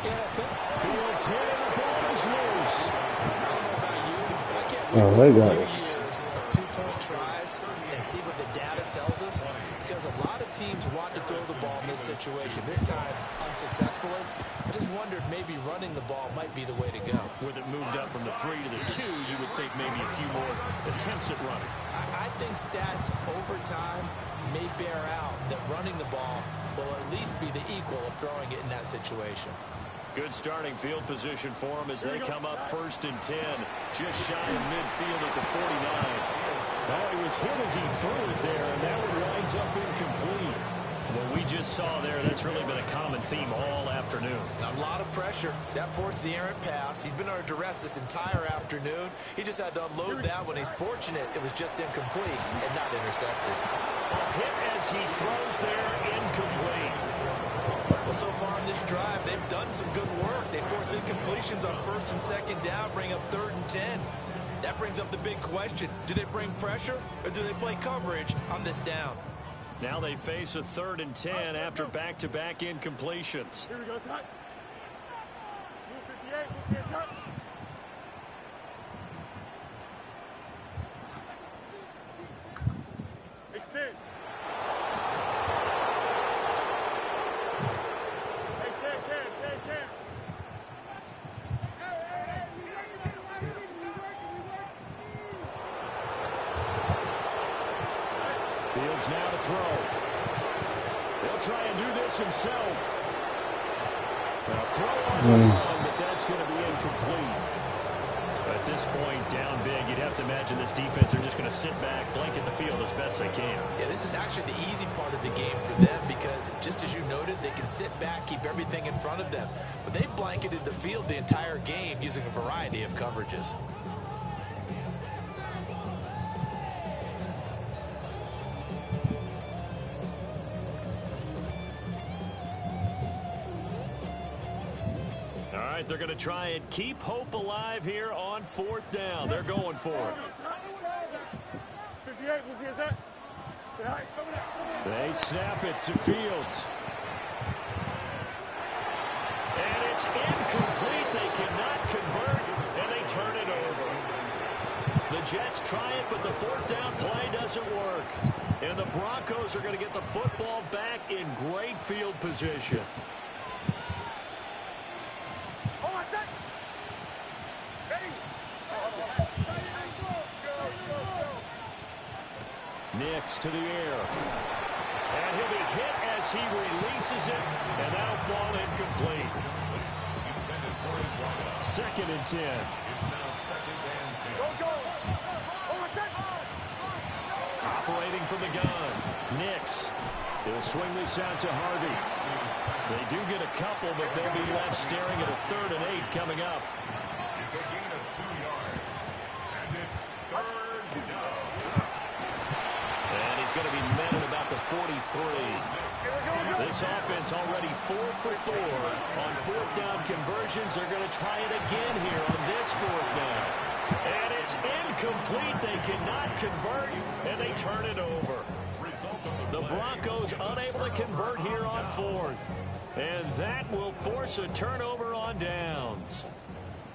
Fields hit, and the ball is loose. I don't know about you, but I can't Oh, wait they for got a it. few years of 2-point tries and see what the data tells us. Because a lot of teams want to throw the ball in this situation. This time, unsuccessfully. I just wondered maybe running the ball might be the way to go. With it moved up from the 3 to the 2, you would think maybe a few more attempts at running. I think stats over time may bear out that running the ball will at least be the equal of throwing it in that situation. Good starting field position for them as they come up 1st and 10. Just shy of midfield at the 49. Oh, he was hit as he threw it there, and that one winds up incomplete. What we just saw there, that's really been a common theme all afternoon. A lot of pressure. That forced the errant pass. He's been under duress this entire afternoon. He just had to unload that one. He's fortunate it was just incomplete and not intercepted. A hit as he throws there, incomplete. Well, so far in this drive, they've done some good work. They force incompletions on 1st and 2nd down, bring up 3rd and 10. That brings up the big question. Do they bring pressure or do they play coverage on this down? Now they face a 3rd and 10 after back-to-back incompletions. Here we go, Scott. Blue 58, blue 58, Scott. Extend. Hey, 10. Fields now to throw. He'll try and do this himself. A throw on the run, but that's going to be incomplete. At this point, down big, you'd have to imagine this defense are just going to sit back, blanket the field as best they can. Yeah, this is actually the easy part of the game for them because, just as you noted, they can sit back, keep everything in front of them. But they've blanketed the field the entire game using a variety of coverages. They're going to try and keep hope alive here on 4th down. They're going for it. 58, blue 58, They snap it to Fields. it's incomplete. They cannot convert, and they turn it over. The Jets try it, but the fourth down play doesn't work. And the Broncos are going to get the football back in great field position. Nix to the air. And he'll be hit as he releases it, and that'll fall incomplete. 2nd and 10. It's now 2nd and 10. Operating from the gun. Nix. He'll swing this out to Harvey. They do get a couple, but they'll be left staring at a 3rd and 8 coming up. It's a gain of 2 yards. And it's 3rd down. And he's going to be met at about the 43. This offense already 4 for 4 on 4th down conversions. They're going to try it again here on this 4th down. And it's incomplete. They cannot convert, and they turn it over. The Broncos unable to convert here on 4th. And that will force a turnover on downs.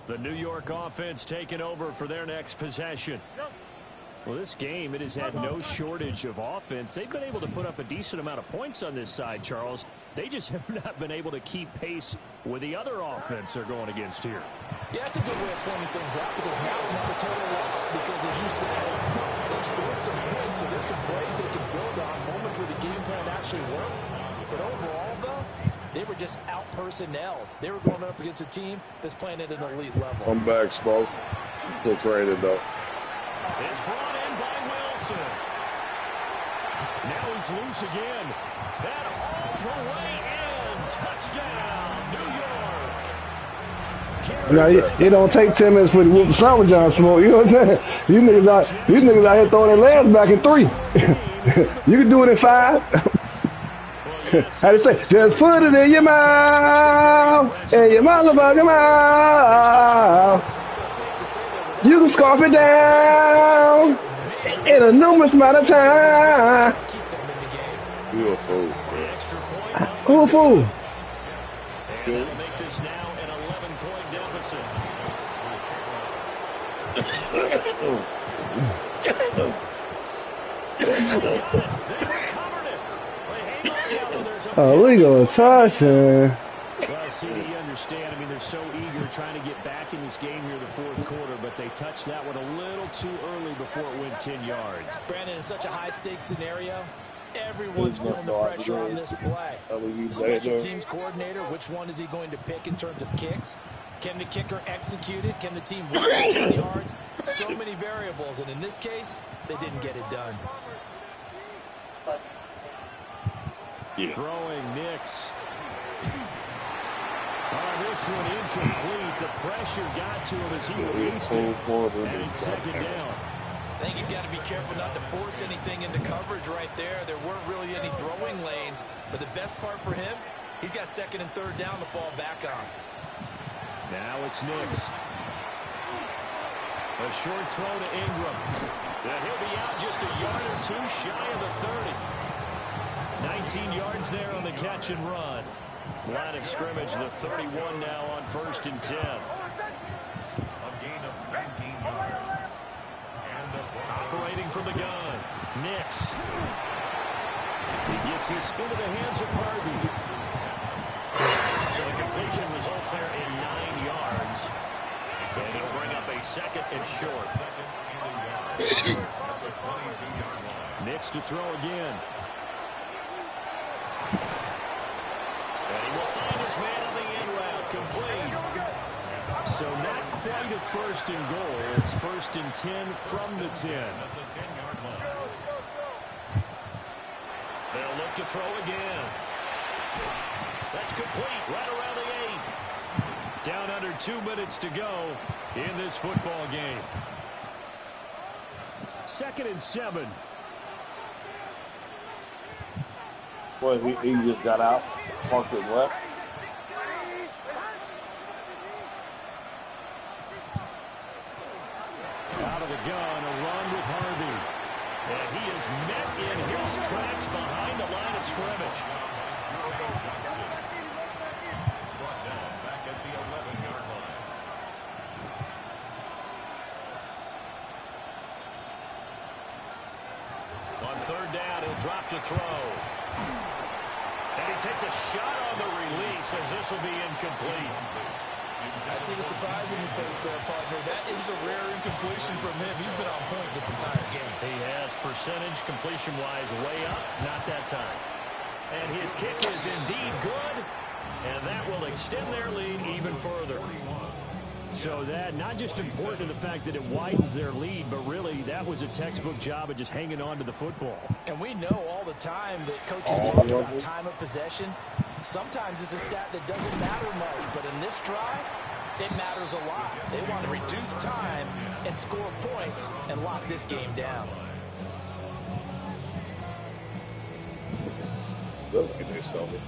The New York offense taking over for their next possession. Well, this game, it has had no shortage of offense. They've been able to put up a decent amount of points on this side, Charles. They just have not been able to keep pace with the other offense they're going against here. Yeah, it's a good way of pointing things out because now it's not a total loss because, as you said, they've scored some points, so there's some plays they can build on, moments where the game plan actually worked. But overall, though, they were just out-personnelled. They were going up against a team that's playing at an elite level. I'm back, Smoke. Still training, though. It's brought in by Wilson. Now he's loose again. And all the way in. Touchdown, New York. Now, it don't take 10 minutes for the whoop the summer, John Smoke. You know what I'm saying? These niggas out here throwing their legs back in 3. You can do it in 5. How do you say? Just put it in your mouth. In your motherfucking mouth. You can scarf it down in a numerous amount of time. You're a fool. Who a fool? And that'll make this now an 11-point deficit. Illegal touching. Well, CD, you understand. I mean, they're so eager trying to get back in this game here the 4th quarter, but they touched that one a little too early before it went 10 yards. Brandon, in such a high-stakes scenario, everyone's feeling the pressure on this play. Special teams coordinator, which one is he going to pick in terms of kicks? Can the kicker execute it? Can the team win 10 yards? So many variables, and in this case, they didn't get it done. Yeah. Throwing Nix. This one incomplete. The pressure got to him as he released it. And it's 2nd down. I think he's got to be careful not to force anything into coverage right there. There weren't really any throwing lanes. But the best part for him, he's got 2nd and 3rd down to fall back on. Now it's Nix. A short throw to Ingram. And he'll be out just a yard or 2 shy of the 30. 19 yards there on the catch and run. Line of scrimmage, the 31 now on 1st and 10. A gain of 19 yards. And operating from the gun. Nix. He gets this into the hands of Harvey. So the completion results there in 9 yards. And it'll bring up a 2nd and short. Nix to throw again. And he will find his man on the end route. Complete. So not quite a 1st and goal. It's 1st and 10 from the 10. They'll look to throw again. That's complete right around the 8. Down under 2 minutes to go in this football game. 2nd and 7. Well, he just got out, parked it left. Out of the gun, a run with Harvey. And he is met in his tracks behind the line of scrimmage. third down. He'll drop to throw. And he takes a shot on the release as this will be incomplete. I see the surprise in your face there, partner. That is a rare incompletion from him. He's been on point this entire game. He has percentage completion-wise way up, not that time. And his kick is indeed good, and that will extend their lead even further. So that, not just important in the fact that it widens their lead, but really that was a textbook job of just hanging on to the football. And we know all the time that coaches talk about time of possession. Sometimes it's a stat that doesn't matter much, but in this drive, it matters a lot. They want to reduce time and score points and lock this game down. Look at this, Shelby.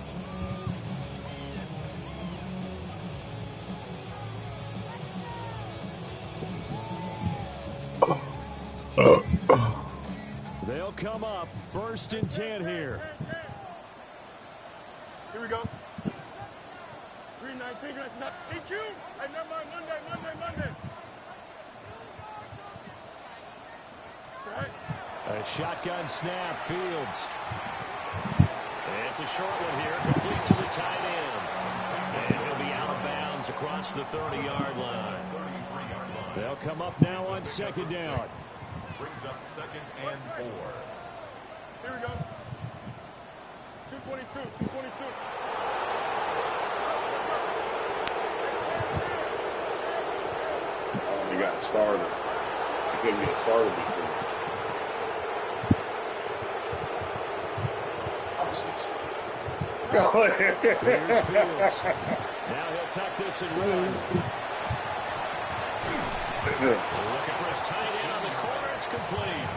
They'll come up 1st and 10 here. Here we go. 319. EQ. Hey, never mind. Monday. A shotgun snap, Fields. It's a short one here, complete to the tight end. And he'll be out of bounds across the 30-yard line. They'll come up now on 2nd down. Brings up 2nd and 4. Here we go. 222. He got started. He couldn't get started before. Here's Fields. Now he'll tuck this and run. Looking for his tight end on the corner. It's complete.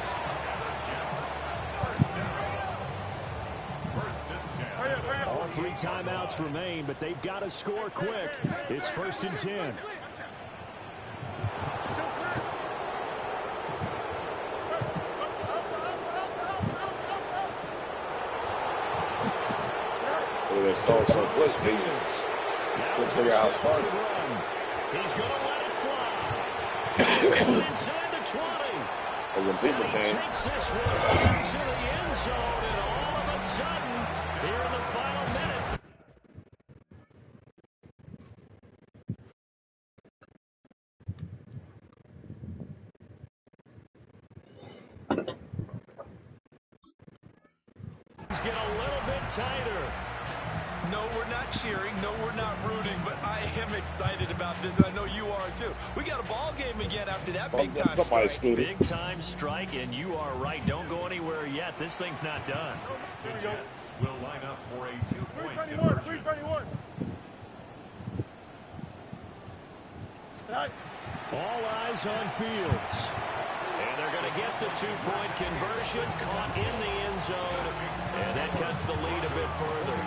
All 3 timeouts remain, but they've got to score quick. It's 1st and 10. They start so quick. Let's figure out how to start it. He's going to let it fly. He's going inside the 20. And then people he takes this one into the end zone, and all of a sudden, here in the final minute. He's getting a little bit tighter. No, we're not cheering. No, we're not rooting. But I am excited about this, and I know you are too. We got a ball game again after that big-time strike. Big-time strike, and you are right. Don't go anywhere yet. This thing's not done. The Jets will line up for a 2-point 331. All eyes on Fields. And they're going to get the 2-point conversion, caught in the end zone, and that cuts the lead a bit further.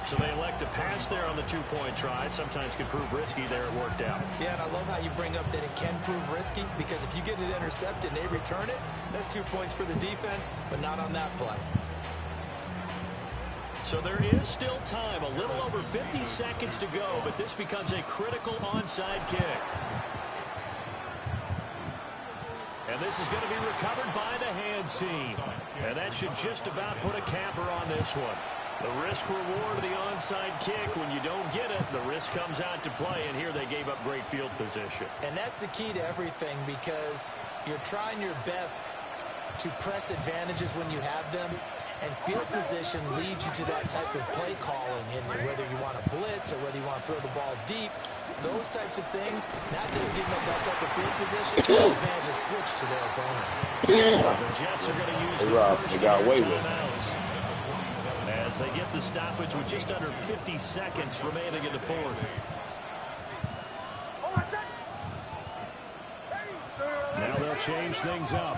So they elect to pass there on the 2-point try. Sometimes can prove risky. There it worked out. Yeah, and I love how you bring up that it can prove risky, because if you get it intercepted and they return it, that's 2 points for the defense, but not on that play. So there is still time, a little over 50 seconds to go, but this becomes a critical onside kick. And this is going to be recovered by the hands team. And that should just about put a capper on this one. The risk-reward of the onside kick, when you don't get it, the risk comes out to play, and here they gave up great field position. And that's the key to everything, because you're trying your best to press advantages when you have them, and field position leads you to that type of play calling, and whether you want to blitz or whether you want to throw the ball deep, those types of things, now that they're giving up that type of field position, advantages switch to their opponent. The Jets are going to use the first of their timeouts as they get the stoppage with just under 50 seconds remaining in the fourth. Now they'll change things up.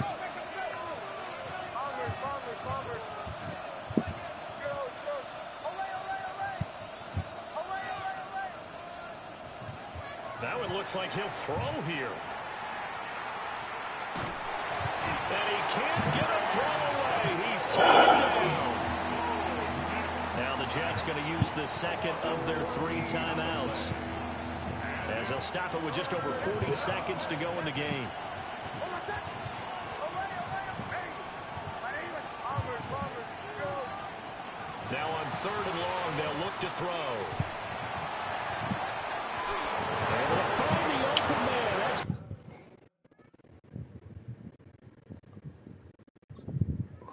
That one looks like he'll throw here. And he can't get a throw away. He's taken down. Now the Jets going to use the second of their 3 timeouts, as they'll stop it with just over 40 seconds to go in the game. throw. Able to find the open man. That's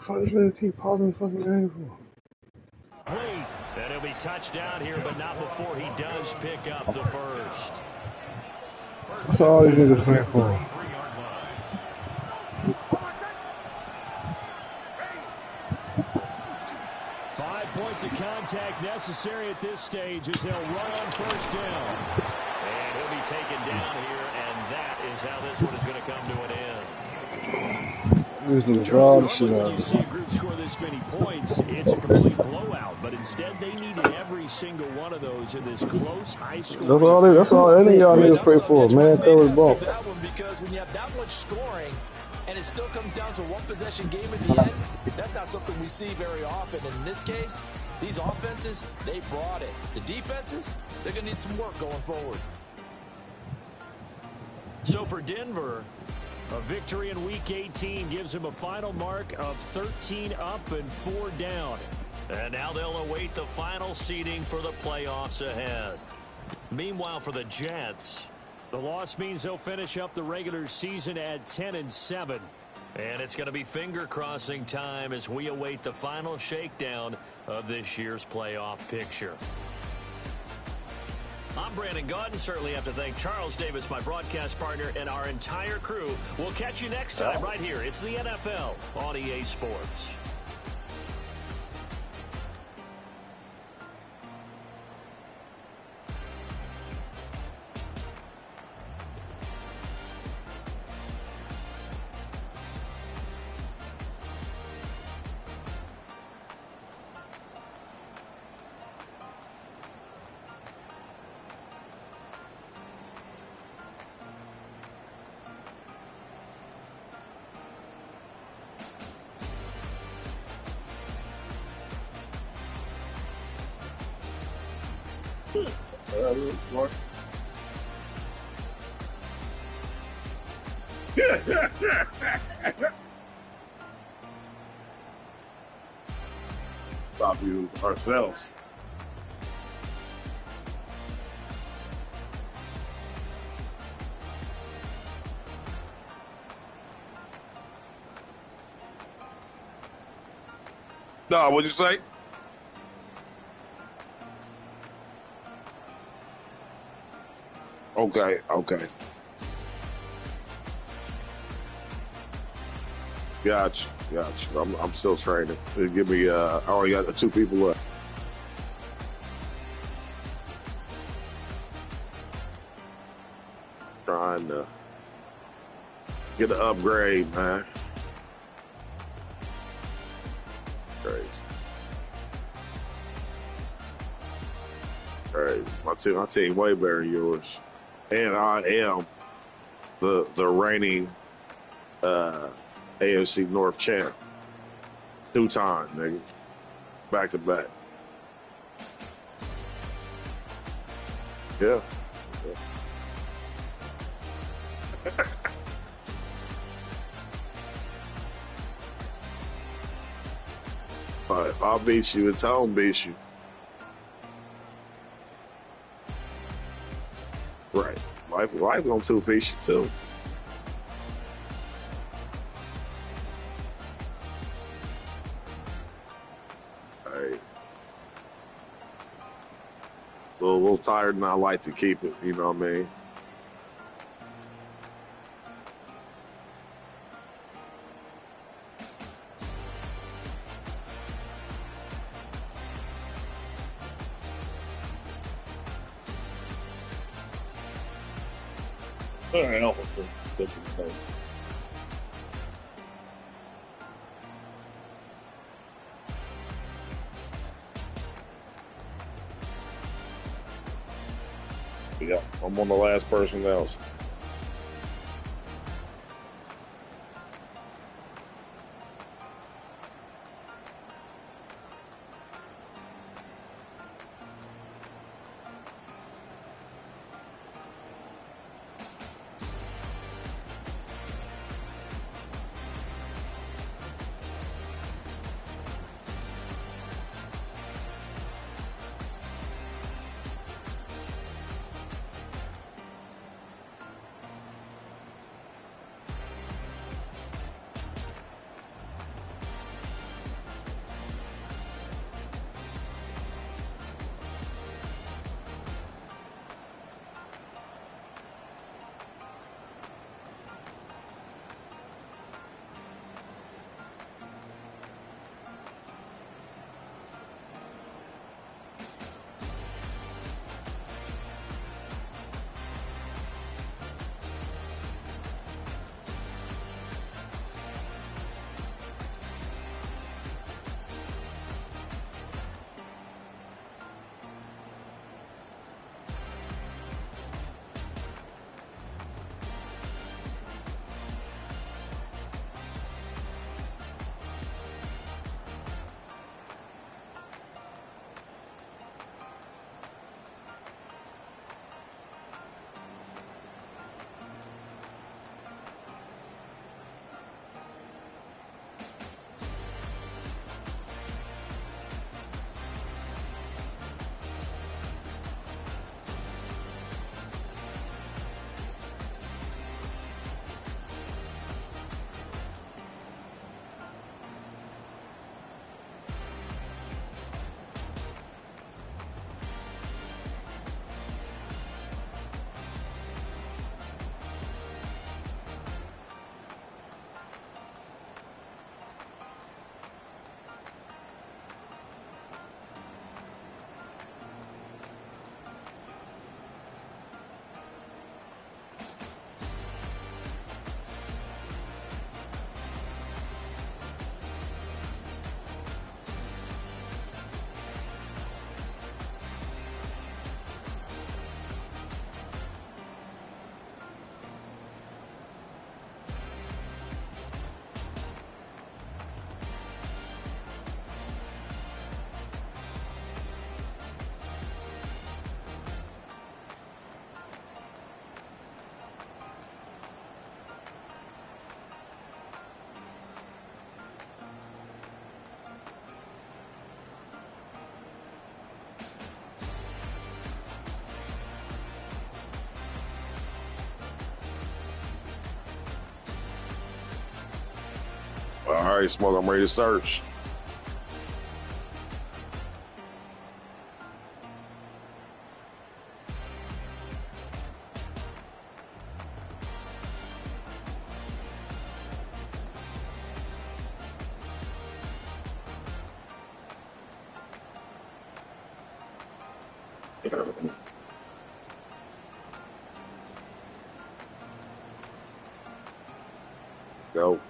Fuck this nigga keep pausing the fucking game for. complete. And he'll be touched down here, but not before he does pick up the first. That's all these niggas playing for. 5 points of contact necessary at this stage as they'll run on first down. And he'll be taken down here, and that is how this one is going to come to an end. Normally when you see a group score this many points, it's a complete blowout. But instead, they needed every single one of those in this close, high-scoring. That's all any of y'all niggas pray for. Man, cover the ball. That one, because when you have that much scoring and it still comes down to one possession game at the end, that's not something we see very often. And in this case, these offenses, they brought it. The defenses, they're going to need some work going forward. So for Denver, a victory in Week 18 gives him a final mark of 13 up and 4 down. And now they'll await the final seeding for the playoffs ahead. Meanwhile, for the Jets, the loss means they'll finish up the regular season at 10-7. And it's going to be finger-crossing time as we await the final shakedown of this year's playoff picture. I'm Brandon Gaudin. Certainly have to thank Charles Davis, my broadcast partner, and our entire crew. We'll catch you next time right here. It's the NFL on EA Sports. Smart. Stop you ourselves. No, what'd you say? Okay. Gotcha. I'm still training. Give me. I only got 2 people left. Trying to get an upgrade, man. Crazy. My team way better than yours. And I am the reigning AFC North champ. 2 times, nigga. Back to back. Yeah. All right, I'll beat you. It's home beat you. Right. Life gonna 2-piece you too. Hey. A little tired and I like to keep it, you know what I mean? Yeah, I'm on the last person else. All right, Smoke, I'm ready to search. Go.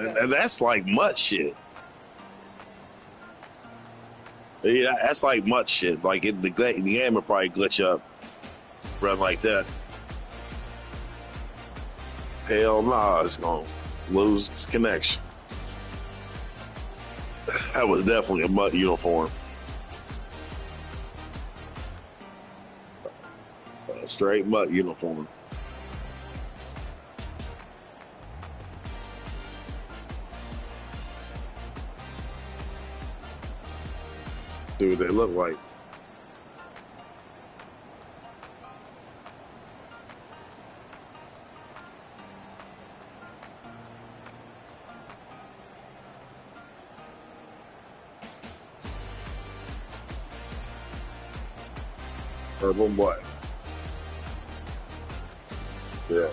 And that's like much shit. Yeah, that's like much shit. Like the game will probably glitch up, run like that. Hell nah, it's gonna lose its connection. That was definitely a MUT uniform. A straight MUT uniform. See what they look like. Urban Black. Yeah.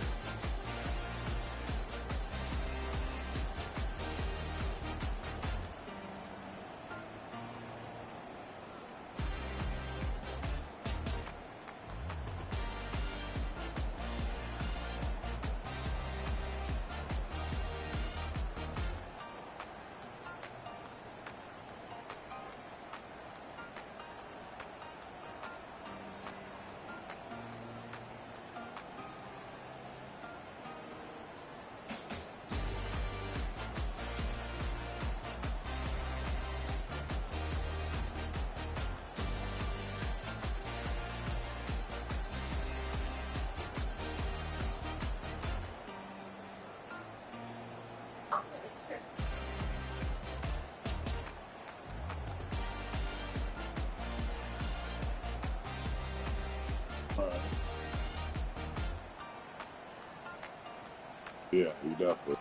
Yeah, he definitely.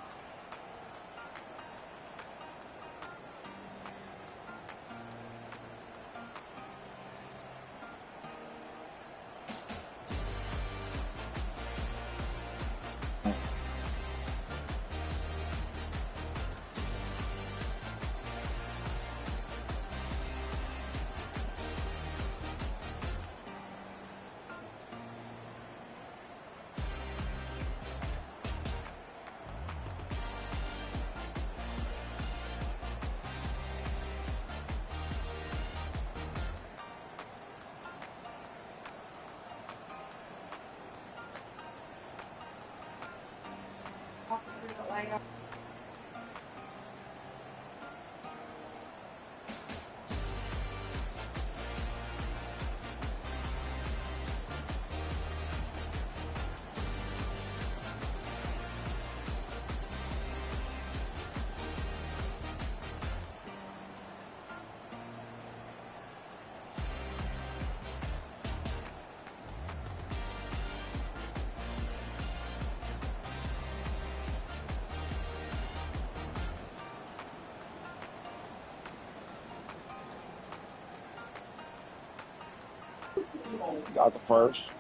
Got the first.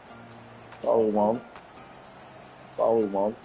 That's all we want. That's all we want.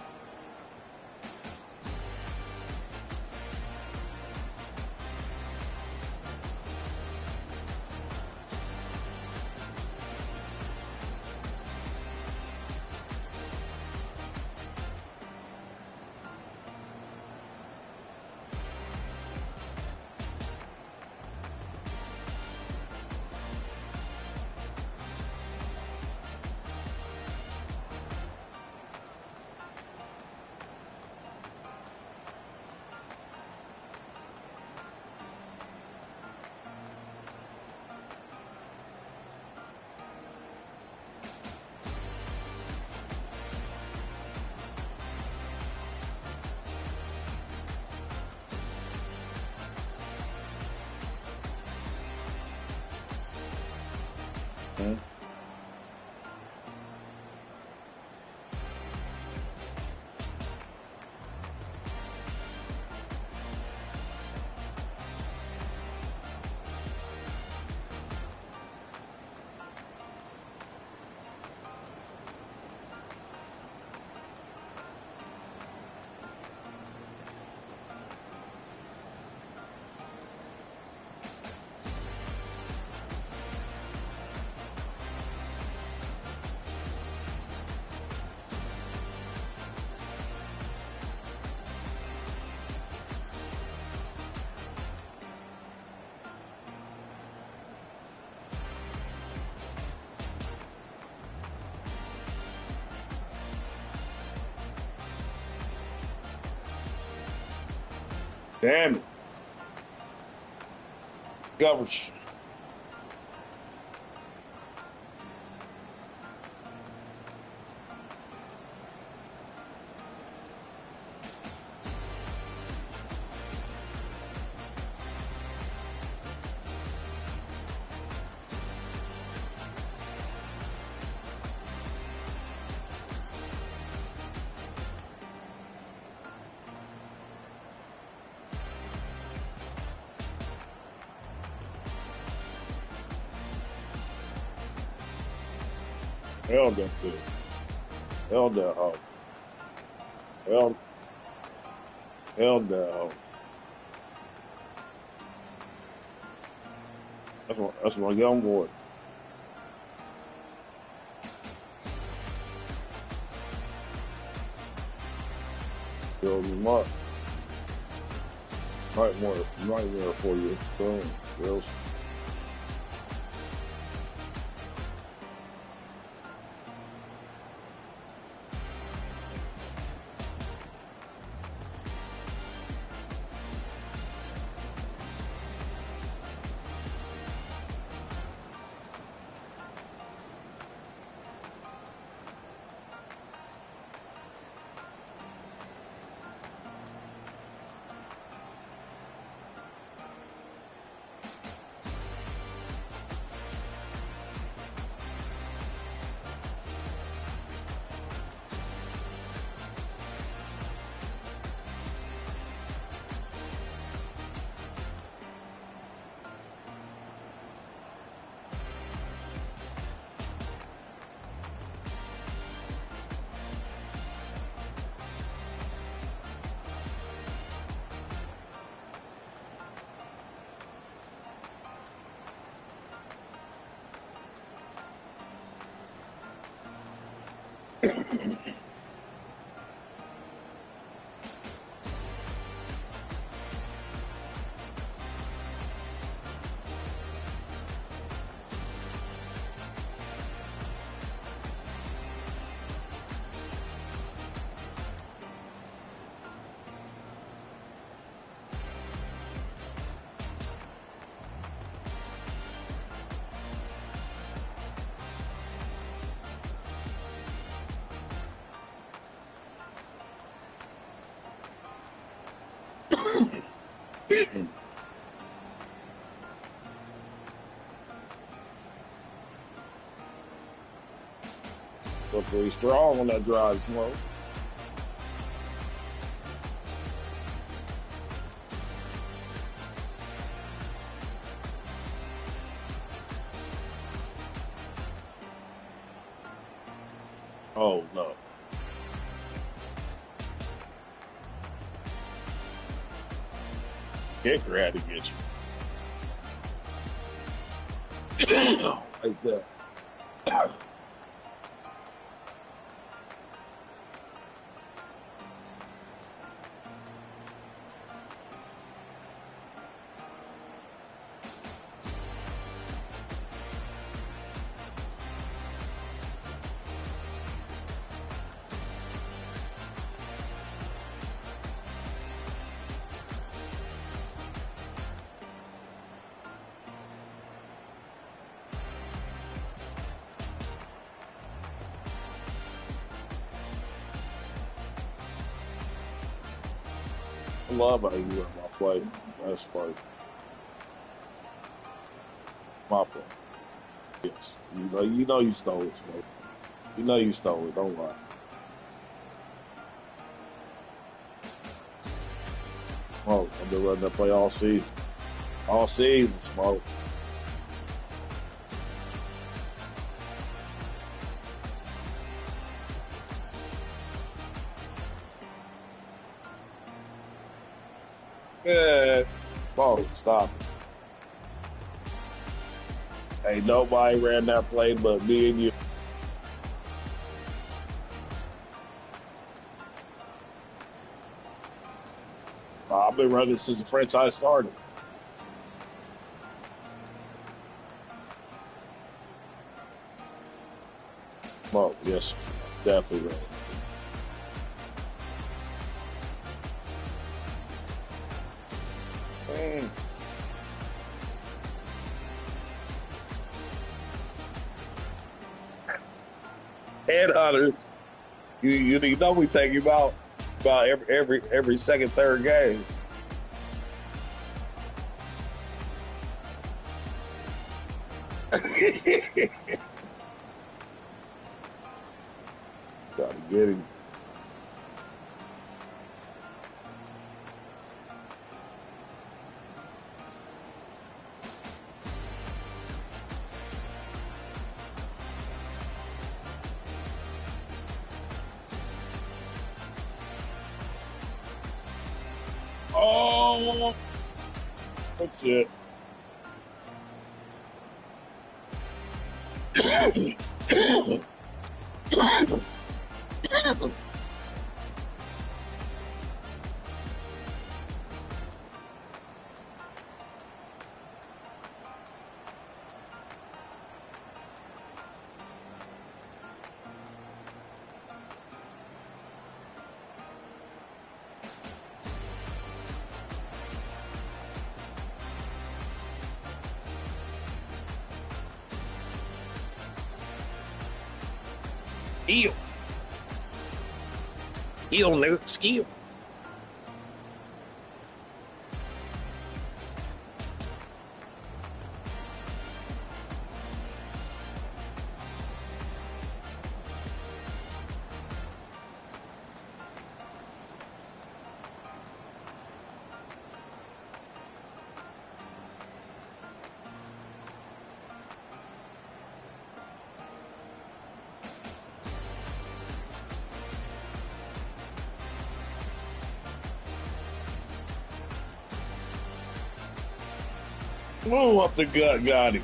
Hmm? Damn it. Coverage. Held that good. Held that hoe. Held that hoe. That's my young boy. Filled him up. Nightmare for you. Boom. Real. Look pretty strong on that drive, Smoke. Oh, no. Kicker had to get you. Like that. I love how you run my play. That's funny. My play. Yes. You know you stole it, Smoke. You know you stole it. Don't lie. Smoke. I've been running that play all season. All season, Smoke. Yeah, Smoke, stop it. Ain't nobody ran that play but me and you. I've been running since the franchise started. Smoke, yes, definitely right. Headhunters, you know we take him out about every second, third game. Gotta get him. Oh, that's it. Skill. Skill, nigga. Skill. Move up the gut, got him.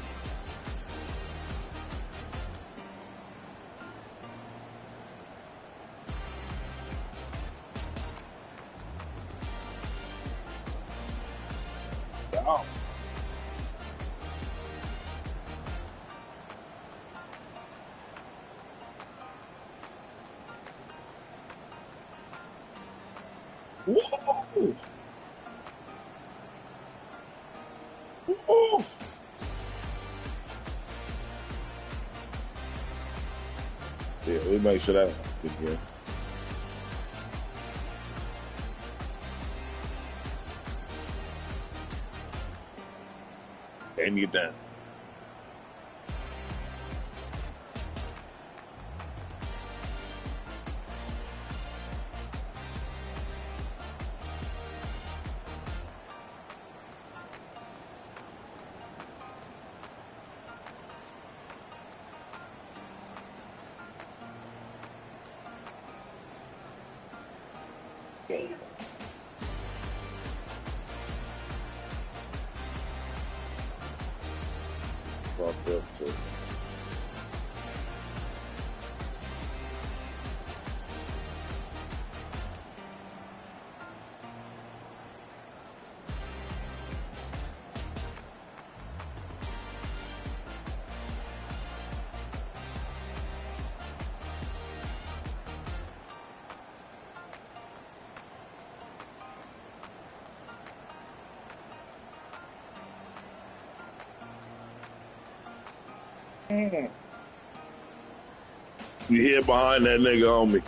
Down. Whoa. Whoa. Yeah, we make sure that good game. And you down. Fucked up too. You hid behind that nigga on me.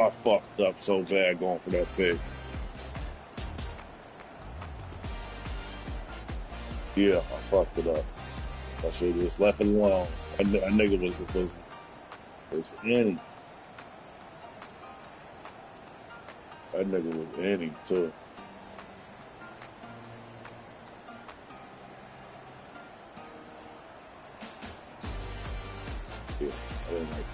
I fucked up so bad going for that pick. Yeah, I fucked it up. I should have just left it alone. That nigga was in it. That nigga was in it, too. Yeah, I didn't like it.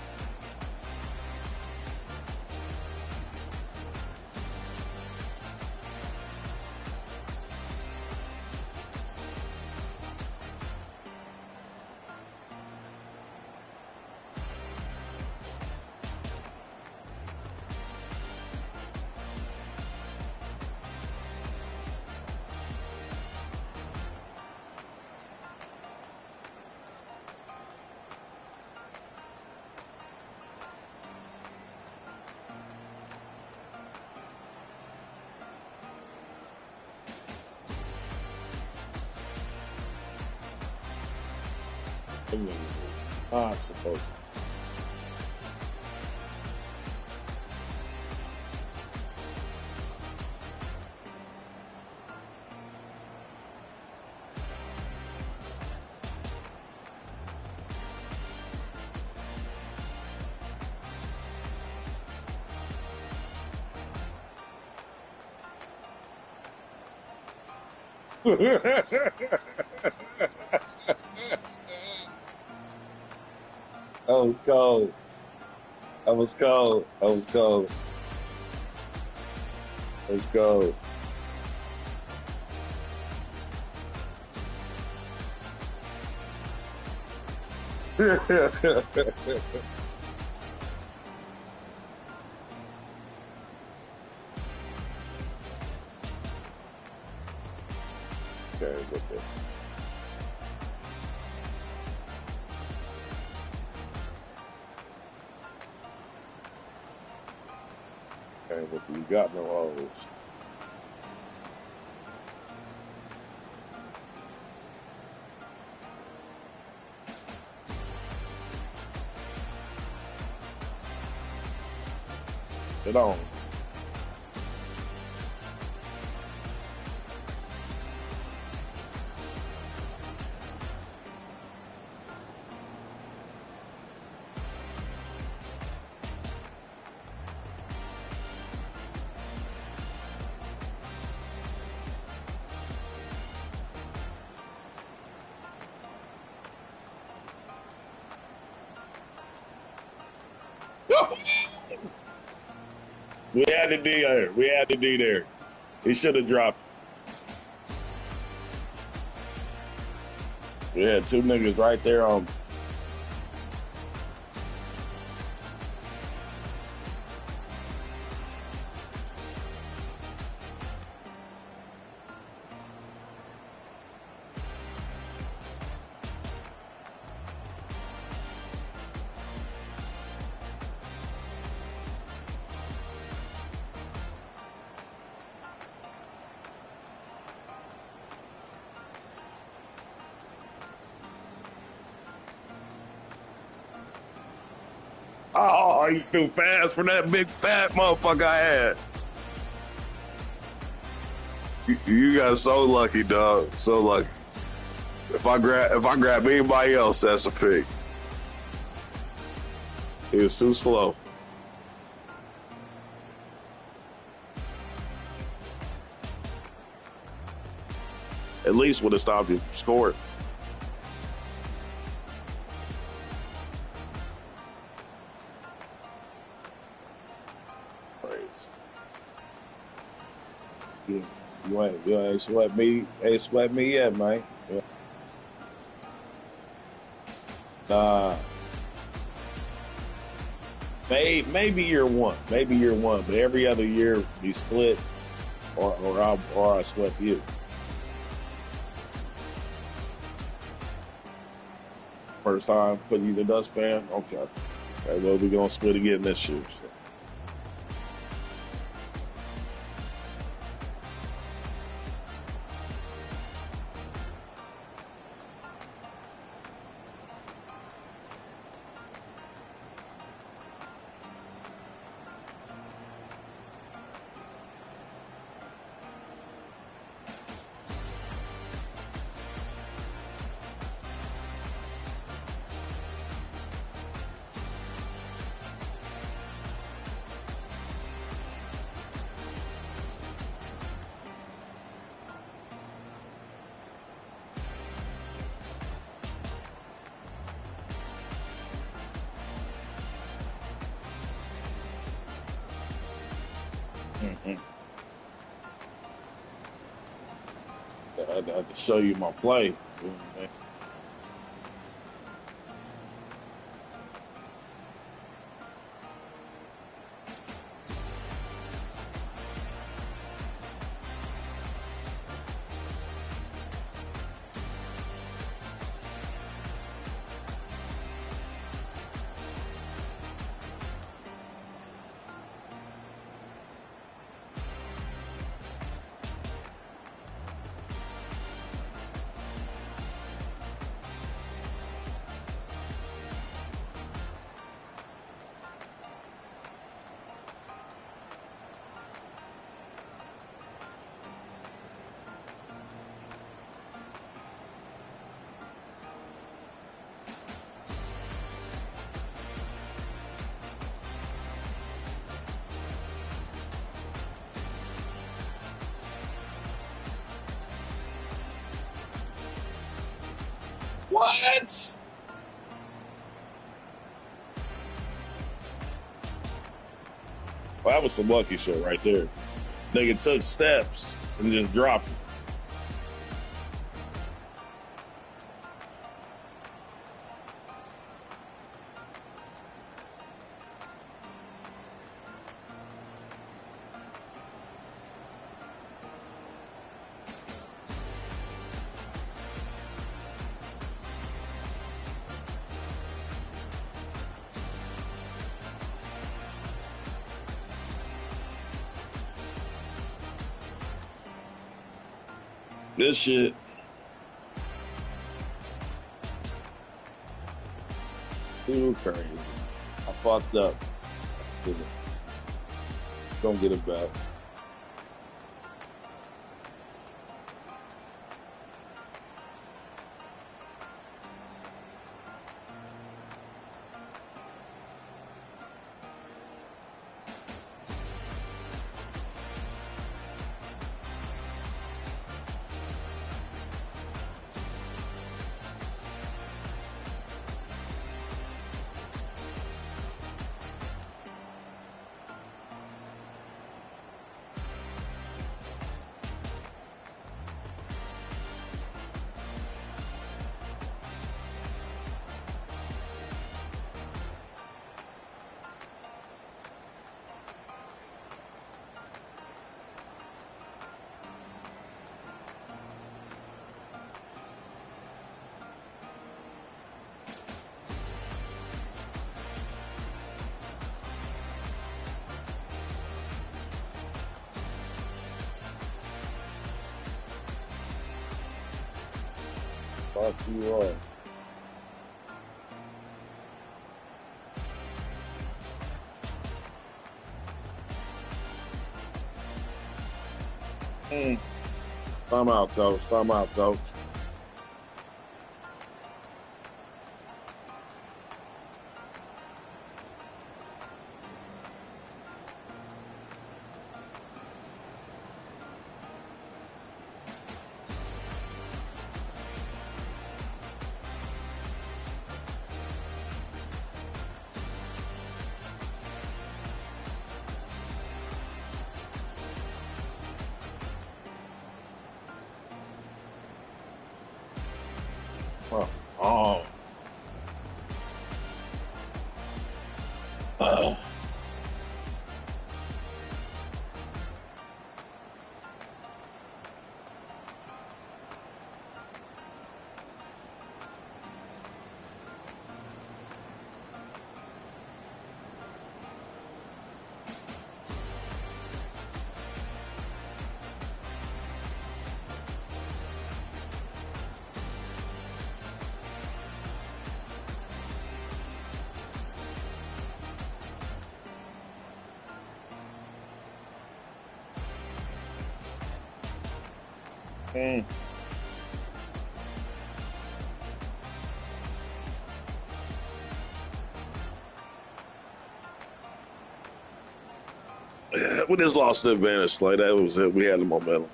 Not supposed to. I was cold. I was cold. I was cold. I was cold. Okay, with it. Okay, but you got no hoes. Get on. We had the D there. We had the D there. He should have dropped. We had two niggas right there on. Oh, he's too fast for that big fat motherfucker I had. You got so lucky, dog. So lucky. If I grab anybody else, that's a pick. He was too slow. At least would have stopped you from scoring. You ain't sweat me. Ain't sweat me yet, man. Yeah. Nah. Maybe year one. Maybe year one. But every other year we split or I sweat you. First time putting you in the dustpan. Okay. Okay, well, we're gonna split again this year. So. Mm. I have to show you my play. Man. What? Well, that was some lucky shit right there. Nigga took steps and just dropped it. This shit. Too crazy. I fucked up. Don't get it back. Fuck you up. Time out, coach. Time out, coach. Oh. We just lost the advantage. Like that was it. We had the momentum.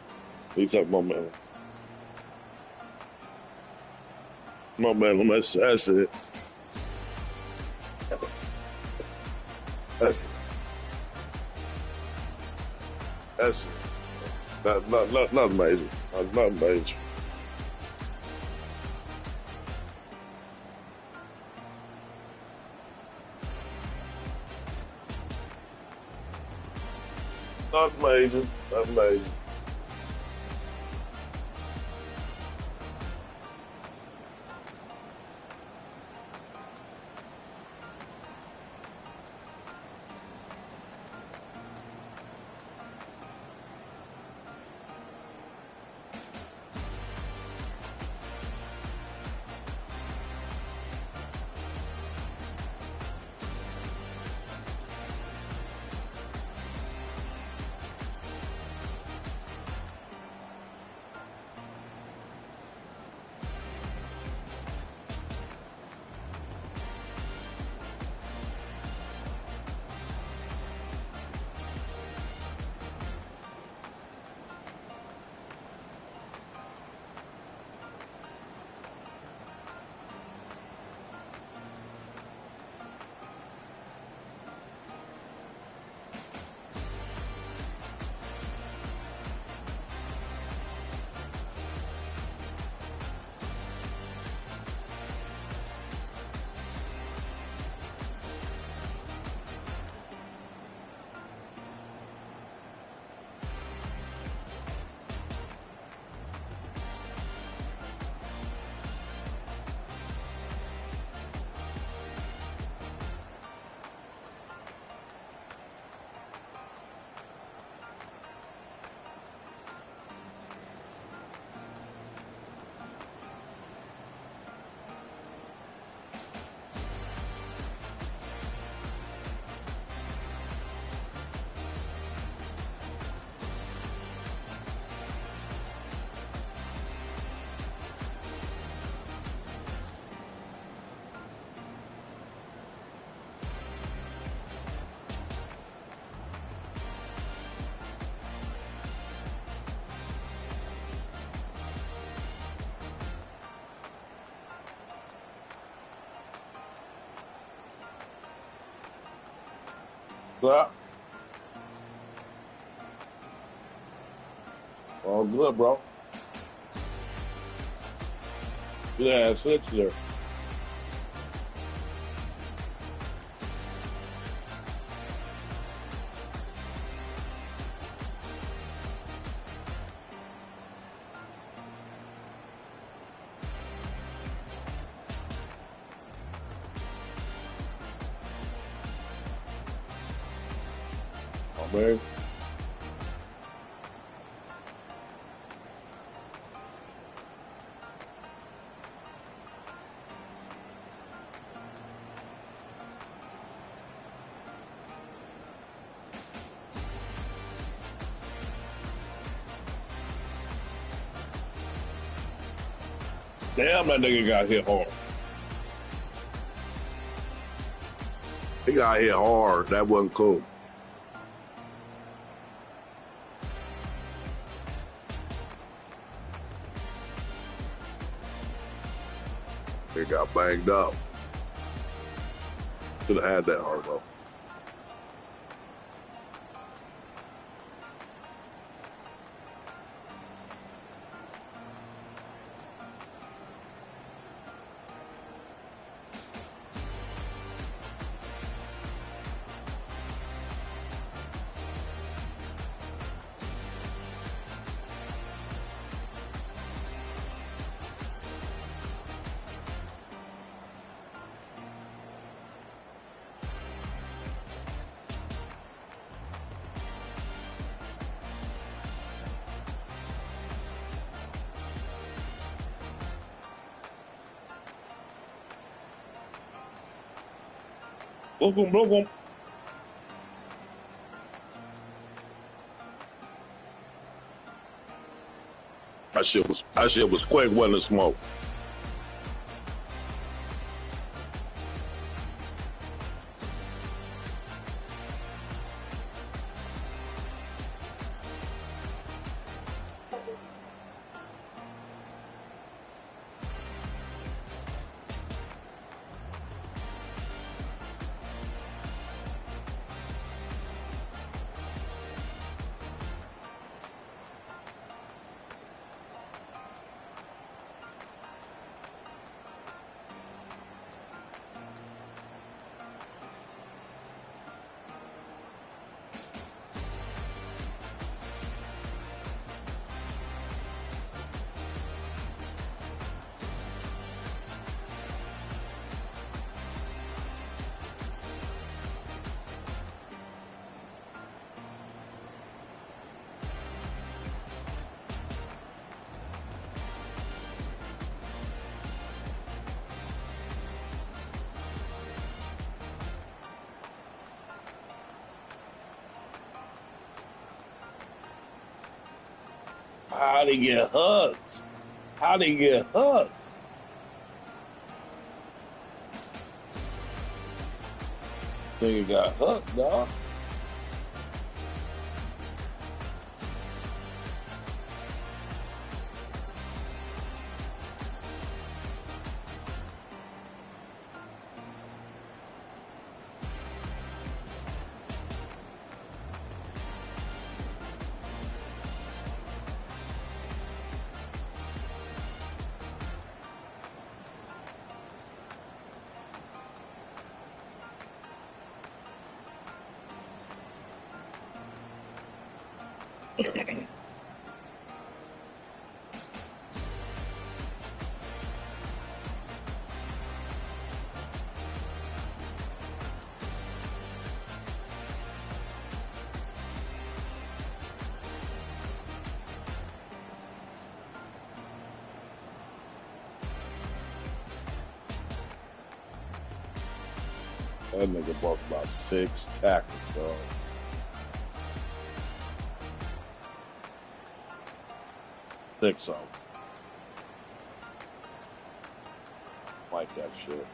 We took momentum. Momentum. That's it. That's it. That's not major. Not major. Not major. Not major. Yeah. All good, bro. Yeah, six there. Oh, man. Damn, that nigga got hit hard. He got hit hard. That wasn't cool. He got banged up. Should have had that hard though. Blow him. That shit was quick, wasn't it, Smoke? How'd he get hooked? How'd he get hooked? Nigga got hooked, dog. That nigga broke about 6 tackles, dog. Six of them. Like that shit.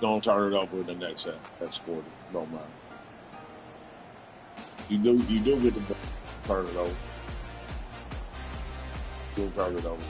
Don't turn it over in the next quarter. Don't matter. You do get to turn it over. You'll turn it over.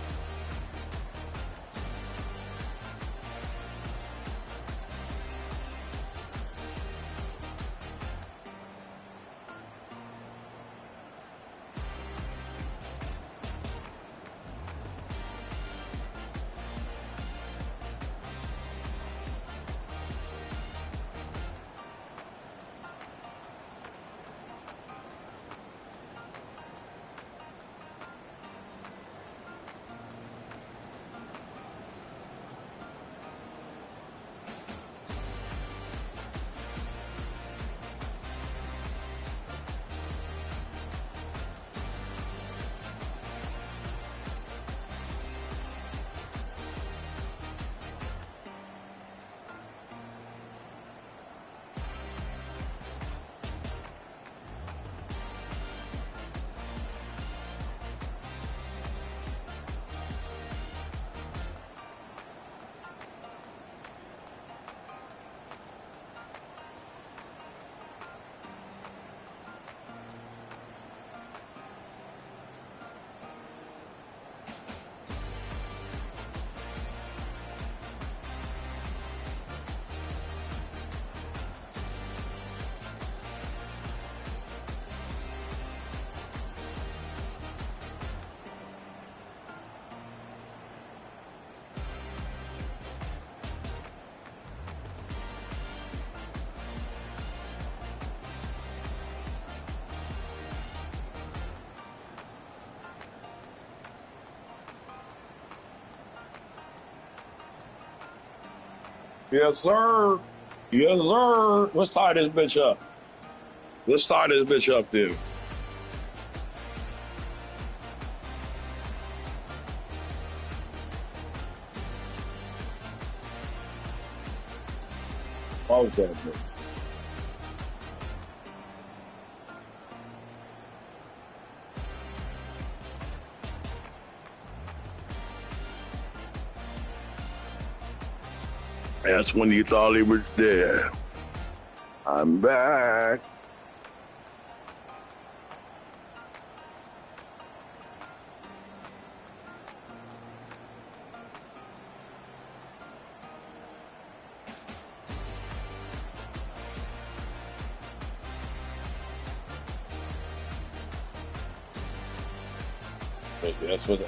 Yes, sir. Yes, sir. Let's tie this bitch up. Let's tie this bitch up, dude. Okay, bitch. That's when you thought he was dead. I'm back.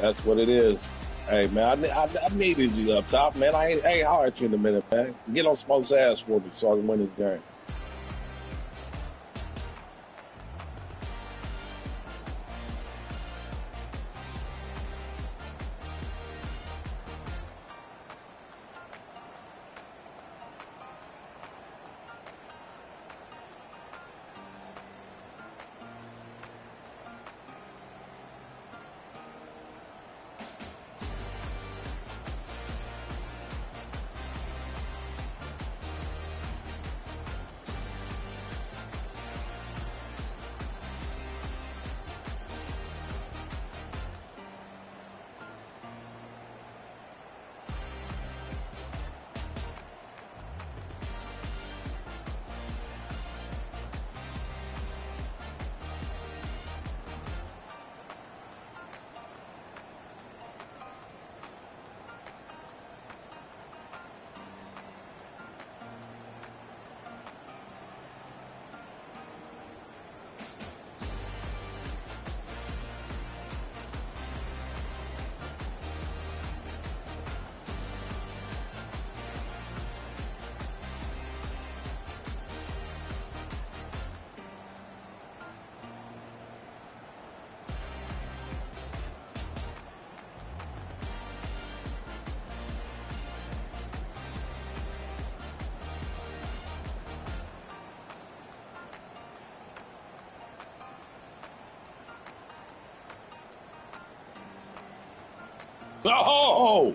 That's what it is. Hey man, I needed you up top, man. I ain't hard at you in a minute, man. Get on Smoke's ass for me so I can win this game. Oh!